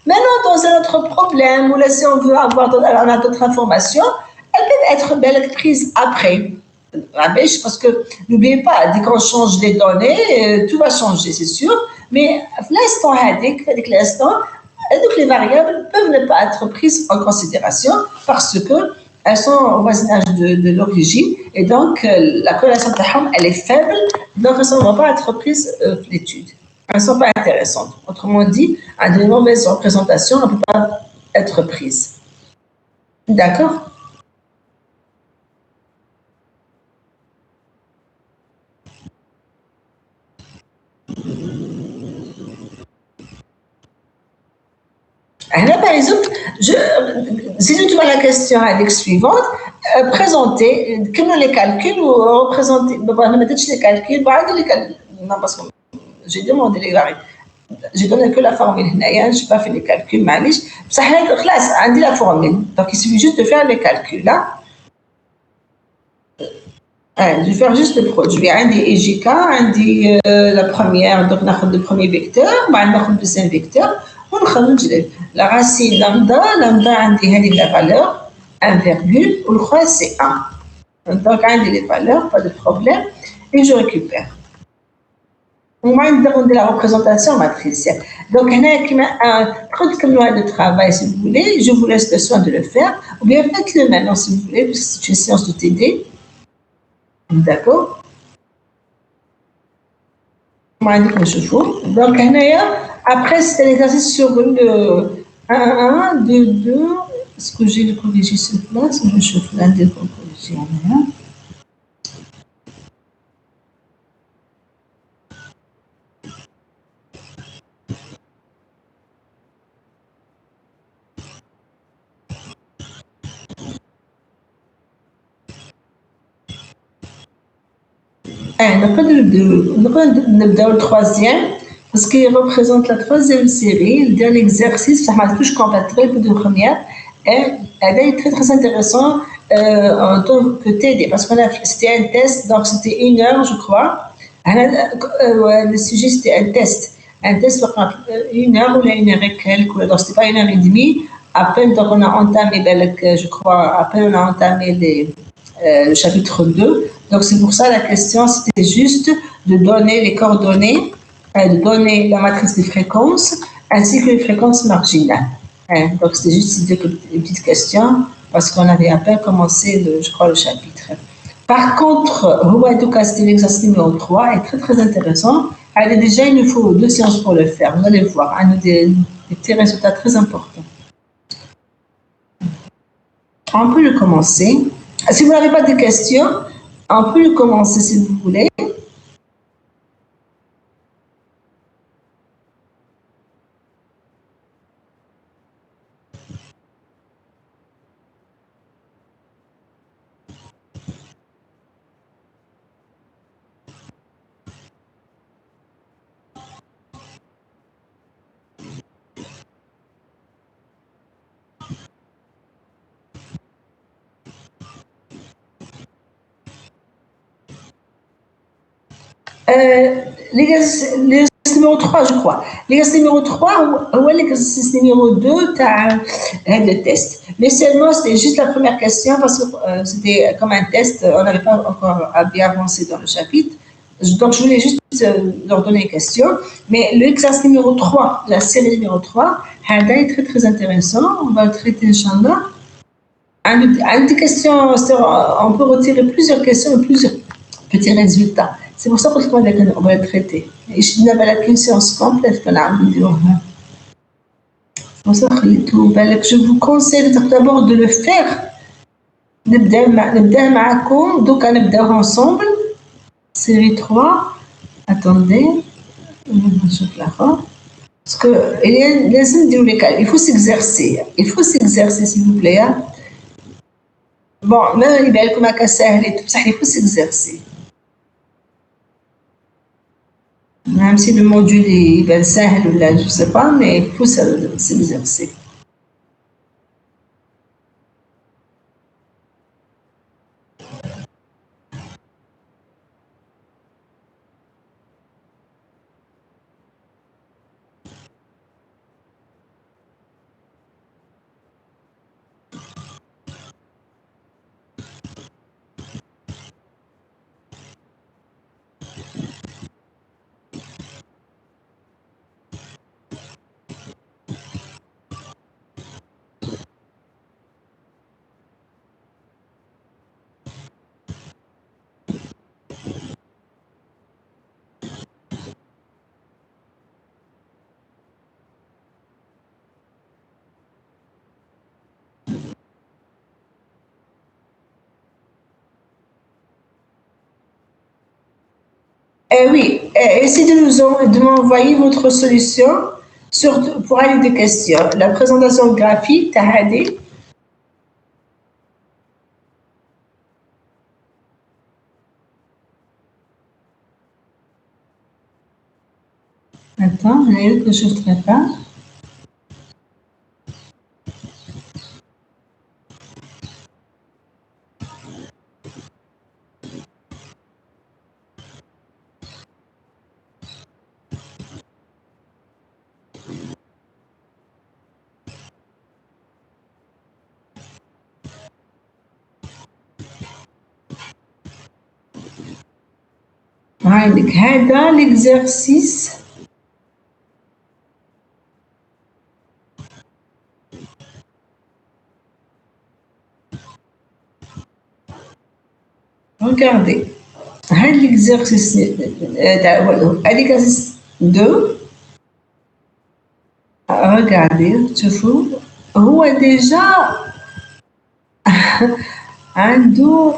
Maintenant, dans un autre problème, ou là, si on veut avoir d'autres informations, elles peuvent être prises après. Parce que n'oubliez pas, dès qu'on change les données, tout va changer, c'est sûr. Mais l'instant, donc les variables peuvent ne pas être prises en considération parce que elles sont au voisinage de l'origine et donc la corrélation de elle est faible, donc elles ne vont pas être prises dans l'étude. Elles ne sont pas intéressantes. Autrement dit, à de mauvaises représentations, on ne peut pas être prise. D'accord? Là, par exemple, si tu vois la question suivante, présenter, comment les calculs ou représenter, les calculs, non, parce que j'ai demandé les variables. J'ai donné que la formule. Je n'ai pas fait les calculs, معليش. بصح خلاص عندي la formule. Donc il suffit juste de faire les calculs là. Je vais faire juste le produit. عندي EJK, عندي la première, donc ناخذ le premier vecteur, بعد ناخذ le deuxième vecteur, ونخرج la racine lambda عندي هذه la valeur 1, والأخرى c'est 1. Donc عندي les valeurs, pas de problème, et je récupère. On va demander la représentation matricielle. Donc, comme de travail, si vous voulez, je vous laisse le soin de le faire. Ou bien faites-le maintenant, si vous voulez, puisque c'est une séance de TD. D'accord? Donc, après, c'était l'exercice sur le 1, 2, 2. Est-ce que j'ai le corrigé sur place? Je chauffe l'un des corrigés en rien. Le troisième, parce qu'il représente la troisième série, le dernier exercice, ça m'a touché complètement pour de première, et elle est très très intéressant en tant que TD, parce que c'était un test, donc c'était 1 heure, je crois. Le sujet c'était un test pour 1 heure ou 1 heure et quelques, donc c'était pas 1 heure et demie. À peine donc on a entamé, je crois, à peine on a entamé le chapitre 2. Donc, c'est pour ça la question, c'était juste de donner les coordonnées, de donner la matrice des fréquences, ainsi que les fréquences marginales. Donc, c'était juste une petite question, parce qu'on avait à peine commencé, je crois, le chapitre. Par contre, c'était l'exercice numéro 3, est très, très intéressant. Allez, déjà, il nous faut 2 séances pour le faire. Vous allez voir, des petits résultats très importants. On peut le commencer. Si vous n'avez pas de questions, on peut le commencer si vous voulez. L'exercice numéro 3, je crois. L'exercice numéro 3, ou l'exercice numéro 2, tu as le test. Mais seulement, c'était juste la première question parce que c'était comme un test. On n'avait pas encore bien avancé dans le chapitre. Donc, je voulais juste leur donner une question. Mais l'exercice numéro 3, la série numéro 3, est très, très intéressant. On va le traiter, Inch'Allah. Une question, on peut retirer plusieurs questions et plusieurs petits résultats. C'est pour ça qu'on va le traiter. Et je n'avais qu'une séance complète qu'on a vidéo. C'est pour ça que je vous conseille d'abord de le faire. Donc, on va ensemble. Série 3. Attendez. Parce que il faut s'exercer. Il faut s'exercer, s'il vous plaît. Bon, même il faut s'exercer. Même si le module est simple ou là, je ne sais pas, mais il faut s'exercer. Oui, essayez de m'envoyer votre solution pour aller des questions. La présentation graphique, Tahadi. Attends, je ne ferai pas. L'exercice. Regardez. L'exercice 2. Regardez, tu vois, هو déjà عنده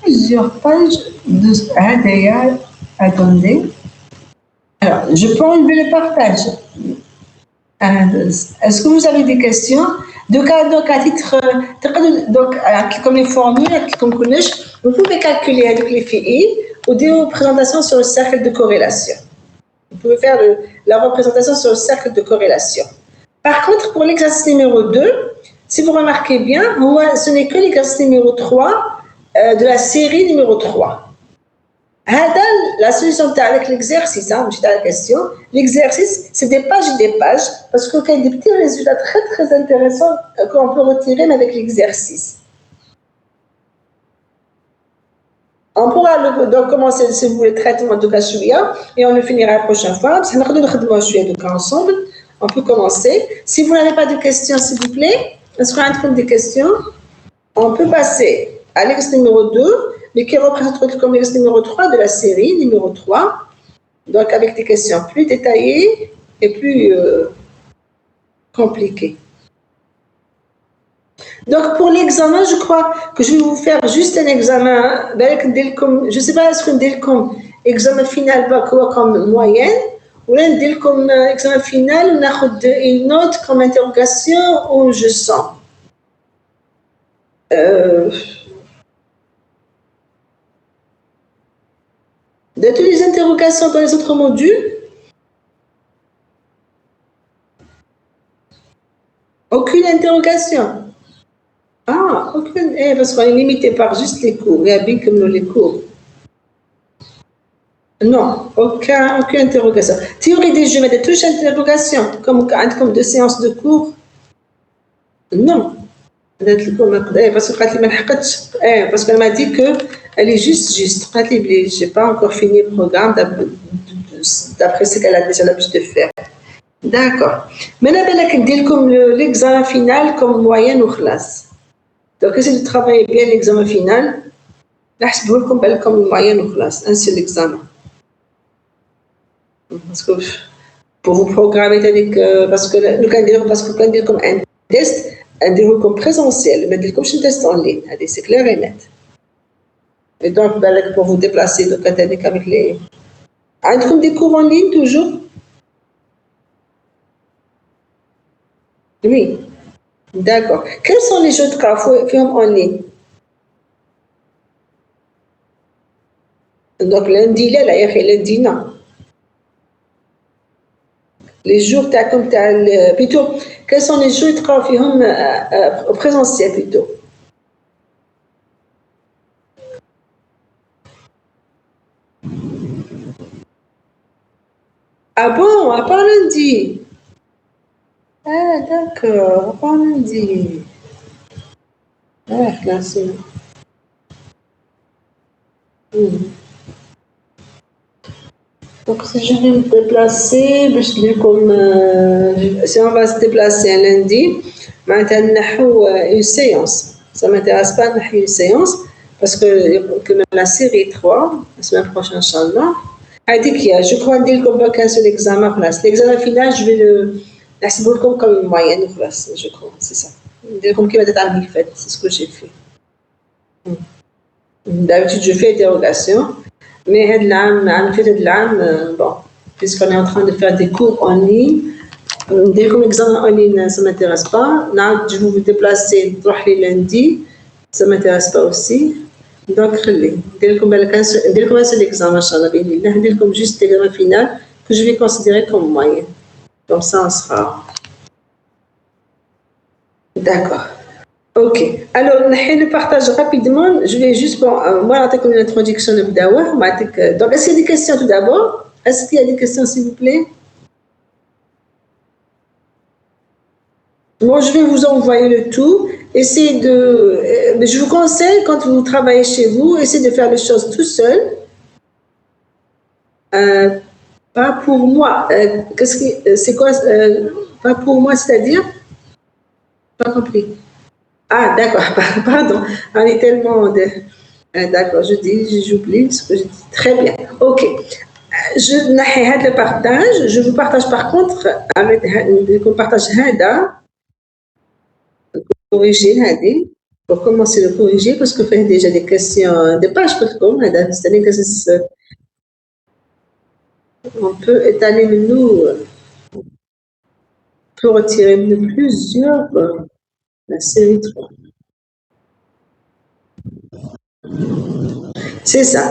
plusieurs pages de هدايا. Attendez. Alors, je peux enlever le partage. Est-ce que vous avez des questions? Donc à titre, donc, comme les formules, comme vous pouvez calculer avec les FI ou des représentations sur le cercle de corrélation. Vous pouvez faire la représentation sur le cercle de corrélation. Par contre, pour l'exercice numéro 2, si vous remarquez bien, ce n'est que l'exercice numéro 3 de la série numéro 3. La solution avec l'exercice, je suis à la question. L'exercice, c'est des pages et des pages, parce qu'il y a des petits résultats très très intéressants qu'on peut retirer avec l'exercice. On pourra donc commencer, si vous voulez, le traitement de Kashuya, et on le finira la prochaine fois. Ensemble, on peut commencer. Si vous n'avez pas de questions, s'il vous plaît, est-ce qu'on a des questions? On peut passer à l'exercice numéro 2, mais qui représente comme l'exercice numéro 3 de la série, numéro 3. Donc, avec des questions plus détaillées et plus compliquées. Donc, pour l'examen, je crois que je vais vous faire juste un examen. Je ne sais pas, est-ce qu'on dit comme examen final comme moyenne, ou là, on dit comme examen final, on a une note comme interrogation ou je sens. De toutes les interrogations dans les autres modules, aucune interrogation. Ah, aucune. Parce qu'on est limité par juste les cours. Il y a bien comme les cours. Non, aucune interrogation. Théorie des jeux, mais de touches interrogation, comme 2 séances de cours. Non. Parce qu'elle m'a dit qu'elle est juste. Je n'ai pas encore fini le programme d'après ce qu'elle a déjà l'habitude de faire. D'accord. Maintenant, je vais comme l'examen final comme moyenne ou classe. Donc, si vous travaillez bien l'examen final, là, je vais vous comme moyenne ou classe. Un seul examen. Parce que pour vous programmer, parce que nous quand dire comme un test, un dire comme présentiel, mais dire comme un test en ligne, c'est clair et net. Et donc, pour vous déplacer, donc avec les. Avez-vous des cours en ligne toujours? Oui. D'accord. Quels sont les jeux de cas en ligne? Donc, lundi, là, lundi, non. Les jours, plutôt, quels sont les jours de travail présentiels plutôt? Ah bon, à part lundi? Ah, d'accord, à part lundi. Ah, classe. Donc, si je vais me déplacer, si on va se déplacer un lundi, une séance. Ça ne m'intéresse pas une séance, parce que la série 3, la semaine prochaine, Inch'Allah, je crois qu'on qu'un seul examen. L'examen final, je vais le. C'est comme une moyenne, je crois, c'est ça. Comme qui va être fait, c'est ce que j'ai fait. D'habitude, je fais dérogation, mais bon, puisqu'on est en train de faire des cours en ligne, dès comme examen en ligne, ça ne m'intéresse pas. Là, je vais vous déplacer lundi, ça ne m'intéresse pas aussi. Donc, ندير لكم un seul examen, Inch'Allah, ندير لكم juste l'examen final que je vais considérer comme moyen. Comme ça, on sera. D'accord. Ok. Alors, je partage rapidement. Je vais juste, moi, une introduction de donc, est-ce qu'il y a des questions tout d'abord? Est-ce qu'il y a des questions, s'il vous plaît? Moi, je vais vous envoyer le tout. Essayez de. Je vous conseille, quand vous travaillez chez vous, essayez de faire les choses tout seul. Pas pour moi. C'est quoi? Pas pour moi, c'est-à-dire? Pas compris. Ah, d'accord. Pardon. On est tellement. D'accord, j'oublie ce que je dis. Très bien. Ok. Je le partage. Je vous partage par contre avec le partage corriger pour commencer le corriger parce que fait déjà des questions de page c'est-à-dire que on peut étaler le nous pour retirer plusieurs la série 3. C'est ça.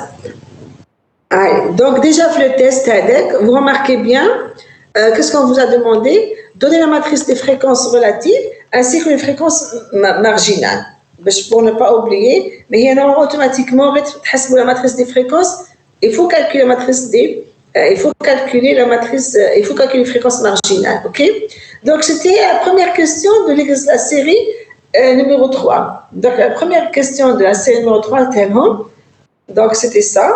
Allez, donc déjà fait le test avec, vous remarquez bien qu'est-ce qu'on vous a demandé? Donner la matrice des fréquences relatives ainsi que les fréquences marginales. Pour ne pas oublier, mais il y a automatiquement la matrice des fréquences. Il faut calculer la matrice il faut calculer les fréquences marginales, ok? Donc c'était la première question de la série numéro 3. Donc la première question de la série numéro 3 tellement. Donc c'était ça.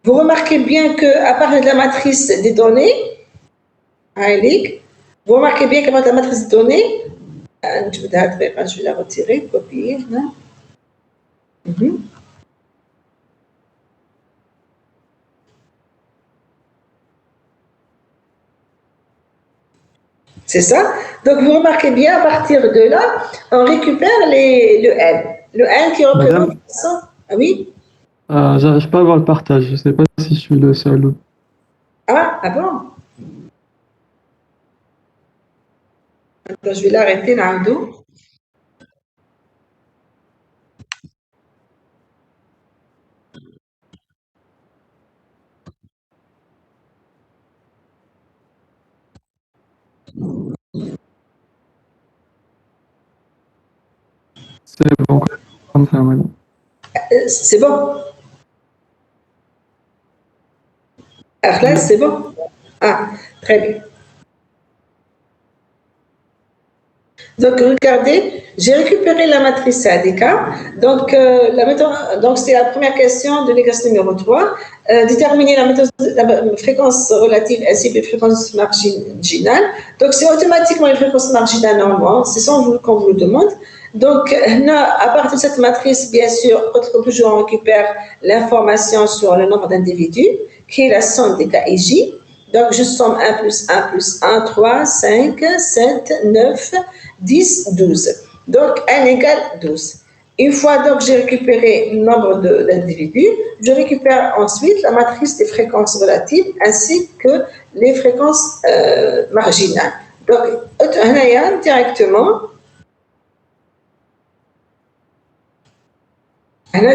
Vous remarquez bien qu'à partir de la matrice des données, vous remarquez bien qu'à partir de la matrice des données, je vais la retirer, copier. C'est ça. Donc vous remarquez bien, à partir de là, on récupère le N. Le N qui représente ça. Ah oui? J'arrive pas à voir le partage. Je sais pas si je suis le seul. Ah bon? Attends, je vais l'arrêter là, C'est bon, comme ça, madame. C'est bon. Là, c'est bon. Ah, très bien. Donc, regardez, j'ai récupéré la matrice ADK. Donc, c'était la première question de l'exercice numéro 3. Déterminer la fréquence relative ainsi que les fréquences marginales. Donc, c'est automatiquement les fréquences marginales normalement. C'est ça qu'on vous le demande. Donc, à partir de cette matrice, bien sûr, toujours on récupère l'information sur le nombre d'individus, qui est la somme des K et J. Donc, je somme 1 plus 1 plus 1, 3, 5, 7, 9, 10, 12. Donc, n égale 12. Une fois donc j'ai récupéré le nombre d'individus, je récupère ensuite la matrice des fréquences relatives ainsi que les fréquences marginales. Donc,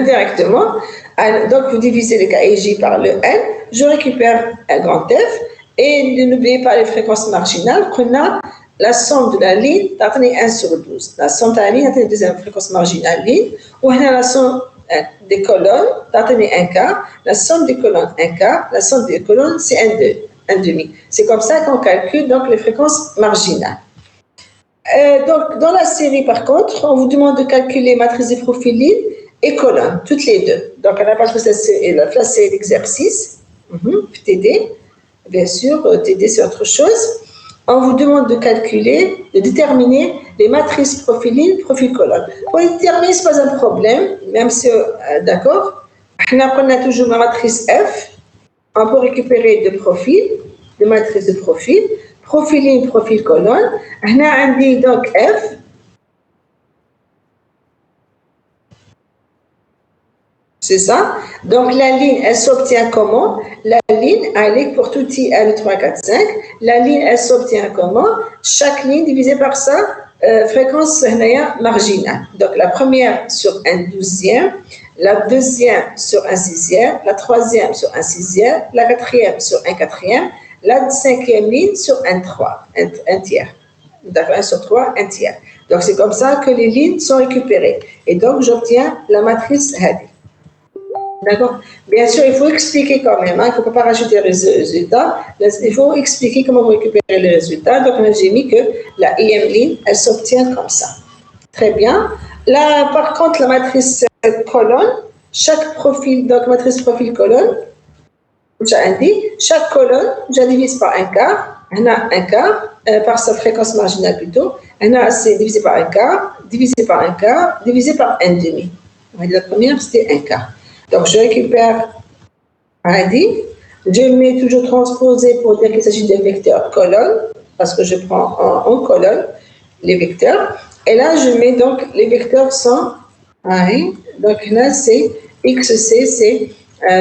directement, donc vous divisez le KIJ par le N, je récupère un grand F, et n'oubliez pas les fréquences marginales, qu'on a la somme de la ligne, t'attendez 1 sur 12. La somme de la ligne, t'attendez deuxième fréquence marginale ligne, ou on a la somme des colonnes, t'attendez un quart, la somme des colonnes un quart, la somme des colonnes c'est un demi. C'est comme ça qu'on calcule donc les fréquences marginales. Donc dans la série par contre, on vous demande de calculer matrice des profils lignes et colonnes, toutes les deux. Donc on a pas la série d'exercices, TD, bien sûr, TD c'est autre chose. On vous demande de calculer, de déterminer les matrices profil ligne, profil colonne. Pour les déterminer, ce n'est pas un problème, même si, d'accord, on a toujours la matrice F, on peut récupérer deux profils, deux matrices de profil, profil ligne, profil colonne. On a donc F. C'est ça. Donc, la ligne, elle s'obtient comment? La ligne, elle est pour tout i, 1, 2, 3, 4, 5. La ligne, elle s'obtient comment? Chaque ligne divisée par sa fréquence marginale. Donc, la première sur un douzième, la deuxième sur un sixième, la troisième sur un sixième, la quatrième sur un quatrième, la cinquième ligne sur un tiers. D'accord, 1 sur 3, un tiers. Donc, c'est comme ça que les lignes sont récupérées. Et donc, j'obtiens la matrice Hadi. D'accord. Bien sûr, il faut expliquer quand même. Il ne faut pas rajouter les résultats. Il faut expliquer comment vous récupérez les résultats. Donc, j'ai mis que la IM ligne, elle s'obtient comme ça. Très bien. Là, par contre, la matrice colonne, chaque profil, donc matrice profil colonne, chaque colonne, je divise par un quart. On a un quart, par sa fréquence marginale plutôt. On a c'est divisé par un quart, divisé par un quart, divisé par un demi. La première, c'était un quart. Donc, je récupère Hadi, je mets toujours transposé pour dire qu'il s'agit d'un vecteur colonne, parce que je prends en colonne les vecteurs. Et là, je mets donc les vecteurs sans Hadi. Donc là, c'est XC, c'est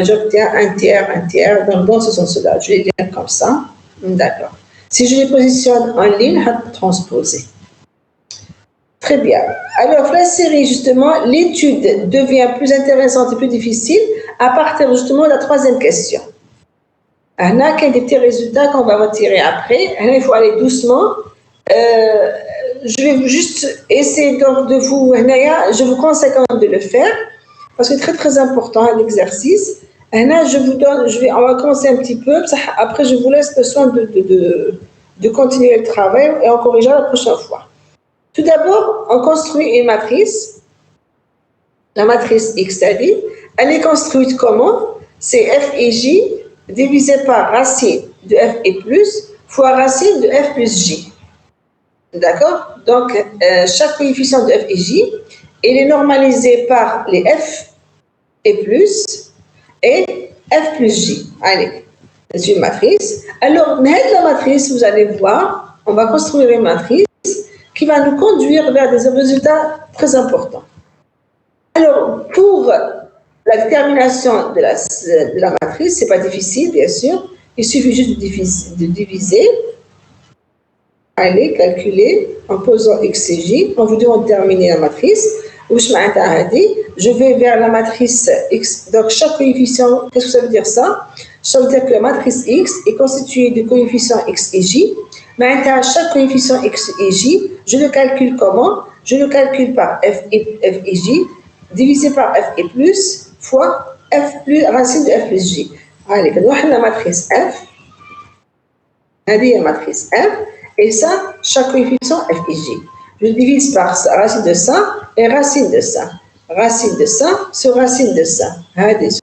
j'obtiens un tiers. Donc, dans ce sens-là, je vais dire comme ça. D'accord. Si je les positionne en ligne, je vais transposer. Très bien. Alors, la série, justement, l'étude devient plus intéressante et plus difficile à partir, justement, de la troisième question. On a des petits résultats qu'on va retirer après. Il faut aller doucement. Je vais juste essayer donc de vous... Je vous conseille quand même de le faire parce que c'est très, très important, l'exercice. On va commencer un petit peu. Après, je vous laisse le soin de continuer le travail et on corrigera la prochaine fois. Tout d'abord, on construit une matrice, la matrice X, c'est-à-dire, elle est construite comment? C'est F et J divisé par racine de F et plus fois racine de F plus J. D'accord? Donc, chaque coefficient de F et J, il est normalisé par les F et plus et F plus J. Allez, c'est une matrice. Alors, la matrice, vous allez voir, on va construire une matrice qui va nous conduire vers des résultats très importants. Alors, pour la détermination de la matrice, ce n'est pas difficile, bien sûr. Il suffit juste de diviser. Allez, calculer en posant X et J. On vous demande de terminer la matrice. Je vais vers la matrice X. Donc, chaque coefficient, qu'est-ce que ça veut dire ça? Ça veut dire que la matrice X est constituée de coefficients X et J. Maintenant, chaque coefficient X et J, je le calcule comment? Je le calcule par F et J, divisé par F et plus, fois F plus, racine de F plus J. Allez, on a la matrice F. La matrice F. Et ça, chaque coefficient F et J. Je divise par racine de ça et racine de ça. Racine de ça sur racine de ça.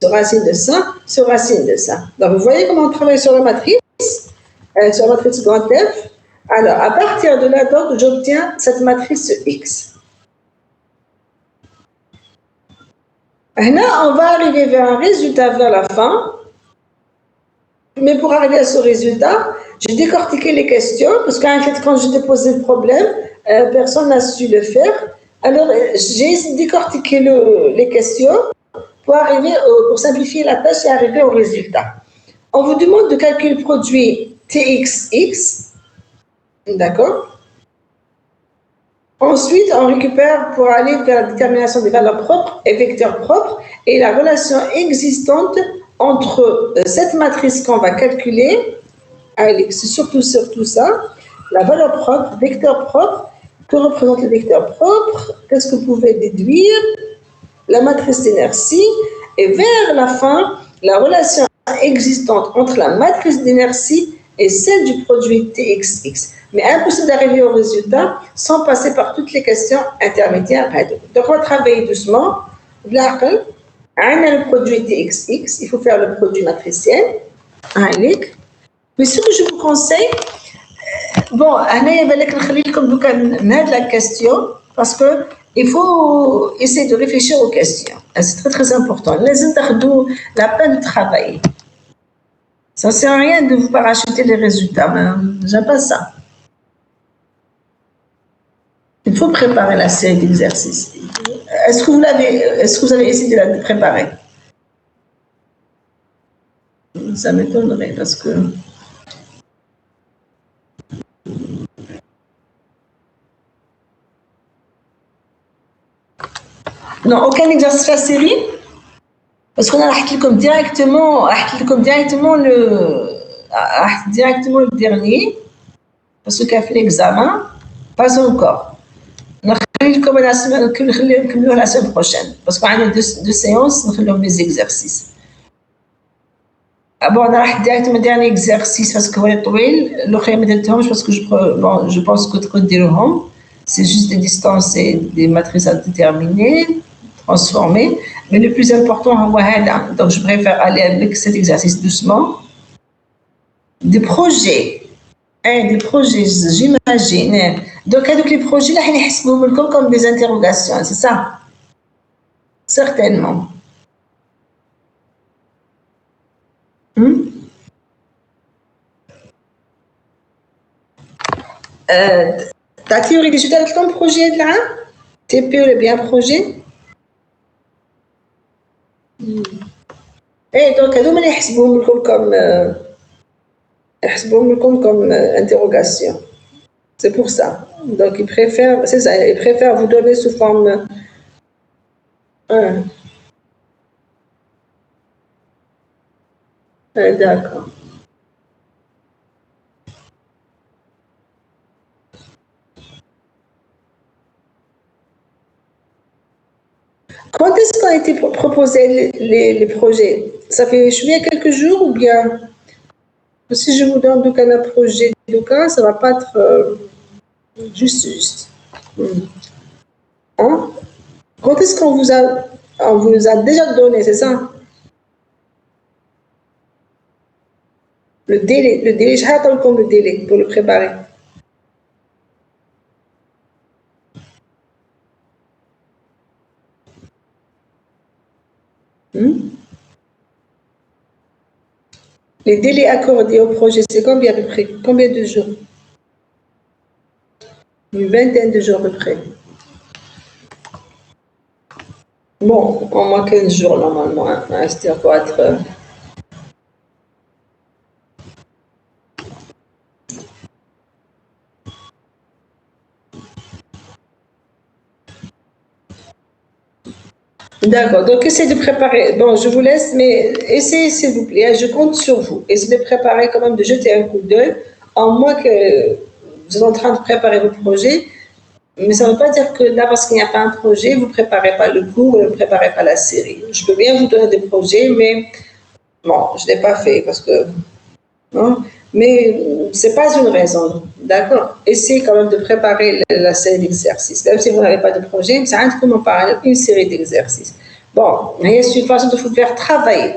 Sur racine de ça sur racine de ça. Donc, vous voyez comment on travaille sur la matrice? Sur la matrice grand F. Alors, à partir de là, donc, j'obtiens cette matrice X. Là, on va arriver vers un résultat vers la fin. Mais pour arriver à ce résultat, j'ai décortiqué les questions, parce qu'en fait, quand j'ai déposé le problème, personne n'a su le faire. Alors, j'ai décortiqué les questions pour simplifier la tâche et arriver au résultat. On vous demande de calculer le produit TXX, d'accord? Ensuite, on récupère pour aller vers la détermination des valeurs propres et vecteurs propres et la relation existante entre cette matrice qu'on va calculer, c'est surtout ça, la valeur propre, vecteur propre, que représente le vecteur propre, qu'est-ce que vous pouvez déduire, la matrice d'inertie, et vers la fin, la relation existante entre la matrice d'inertie et celle du produit TXX. Mais impossible d'arriver au résultat sans passer par toutes les questions intermédiaires. Donc, on va travailler doucement. On a le produit TXX, il faut faire le produit matriciel. Mais ce que je vous conseille, bon, il va la question parce que il faut essayer de réfléchir aux questions. C'est très très important. Les interdits, la peine de travailler. Ça ne sert à rien de vous parachuter les résultats. J'aime pas ça. Il faut préparer la série d'exercices. Est-ce que vous avez essayé de la préparer? Ça m'étonnerait parce que... Non, aucun exercice de la série. Parce qu'on a directement le dernier. Parce qu'il a fait l'examen. Pas encore. On a comme la semaine prochaine. Parce qu'on a deux séances, on a des exercices. Bon, on a directement le dernier exercice parce que c'est طويل. Parce que je pense que c'est juste des distances et des matrices à déterminer, transformer. Mais le plus important, donc je préfère aller avec cet exercice doucement. Des projets, j'imagine. Donc, avec les projets, là, ils comme des interrogations, c'est ça? Certainement. Ta théorie des études comme projet là? TPE, le bien projet? Et donc, ils يحسبوهم comme interrogation. C'est pour ça. Donc, ils préfèrent, c'est ça, ils préfèrent vous donner sous forme. D'accord. Quand est-ce qu'ont été proposés les projets? Ça fait quelques jours ou bien? Si je vous donne donc un projet de cas, ça ne va pas être juste. Hein? Quand est-ce qu'on vous a déjà donné, c'est ça? Le délai, j'attends comme le délai pour le préparer. Les délais accordés au projet, c'est combien à peu près? Combien de jours? Une vingtaine de jours à peu près. Bon, au moins 15 jours normalement, hein, c'est-à-dire pour être... D'accord, donc essayez de préparer. Bon, je vous laisse, mais essayez s'il vous plaît, je compte sur vous. Essayez de préparer quand même, de jeter un coup d'œil, en moins que vous êtes en train de préparer vos projets. Mais ça ne veut pas dire que là, parce qu'il n'y a pas un projet, vous ne préparez pas le cours, vous ne préparez pas la série. Je peux bien vous donner des projets, mais bon, je ne l'ai pas fait parce que... Non, mais ce n'est pas une raison, d'accord? Essayez quand même de préparer la série d'exercices. Même si vous n'avez pas de projet, ça reste comme on parle, une série d'exercices. Bon, mais c'est une façon de vous faire travailler.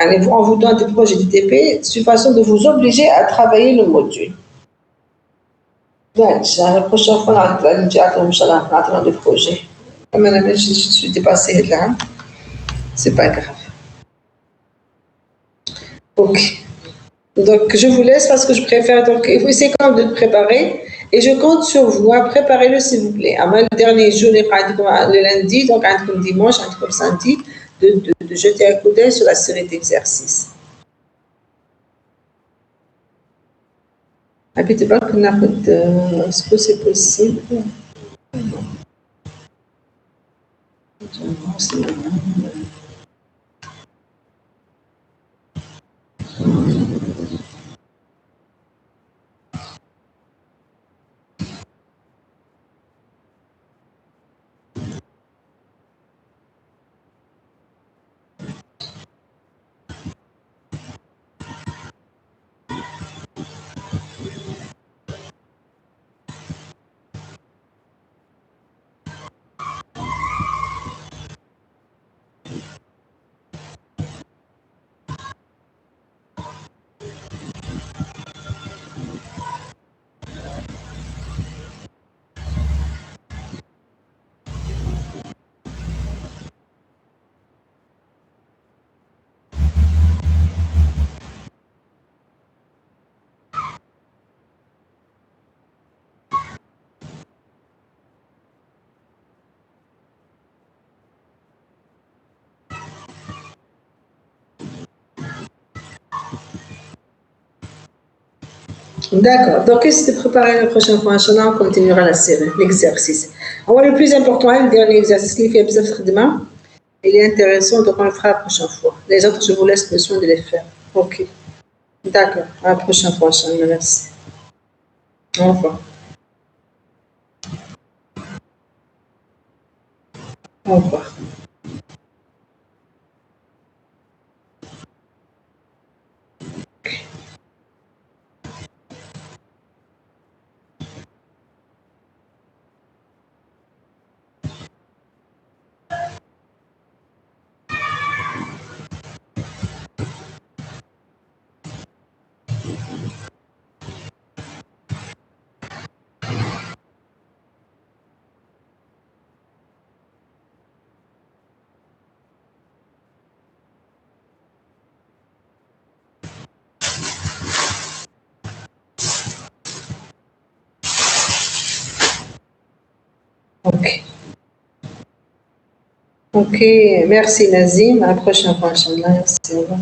On vous donne des projets d'ITP, c'est une façon de vous obliger à travailler le module. La prochaine fois, on va dire des projets. Je suis dépassée là. C'est pas grave. Ok. Donc, je vous laisse parce que je préfère. Donc, il faut essayer quand même de préparer. Et je compte sur vous. Préparez-le, s'il vous plaît. Le dernier jour, le lundi, donc entre le dimanche, entre le samedi, de jeter un coup d'œil sur la série d'exercices. Est-ce que c'est possible? D'accord. Donc, qu'est-ce que tu prépares la prochaine fois? Inch'Allah, on continuera la série, l'exercice. Alors, le plus important, le dernier exercice qui fait demain, il est intéressant, donc on le fera la prochaine fois. Les autres, je vous laisse le soin de les faire. Ok. D'accord. À la prochaine fois, Inch'Allah. Merci. Au revoir. Au revoir. Ok. Ok. Merci, Nazim. À la prochaine fois, Inch'Allah. Merci. Au revoir.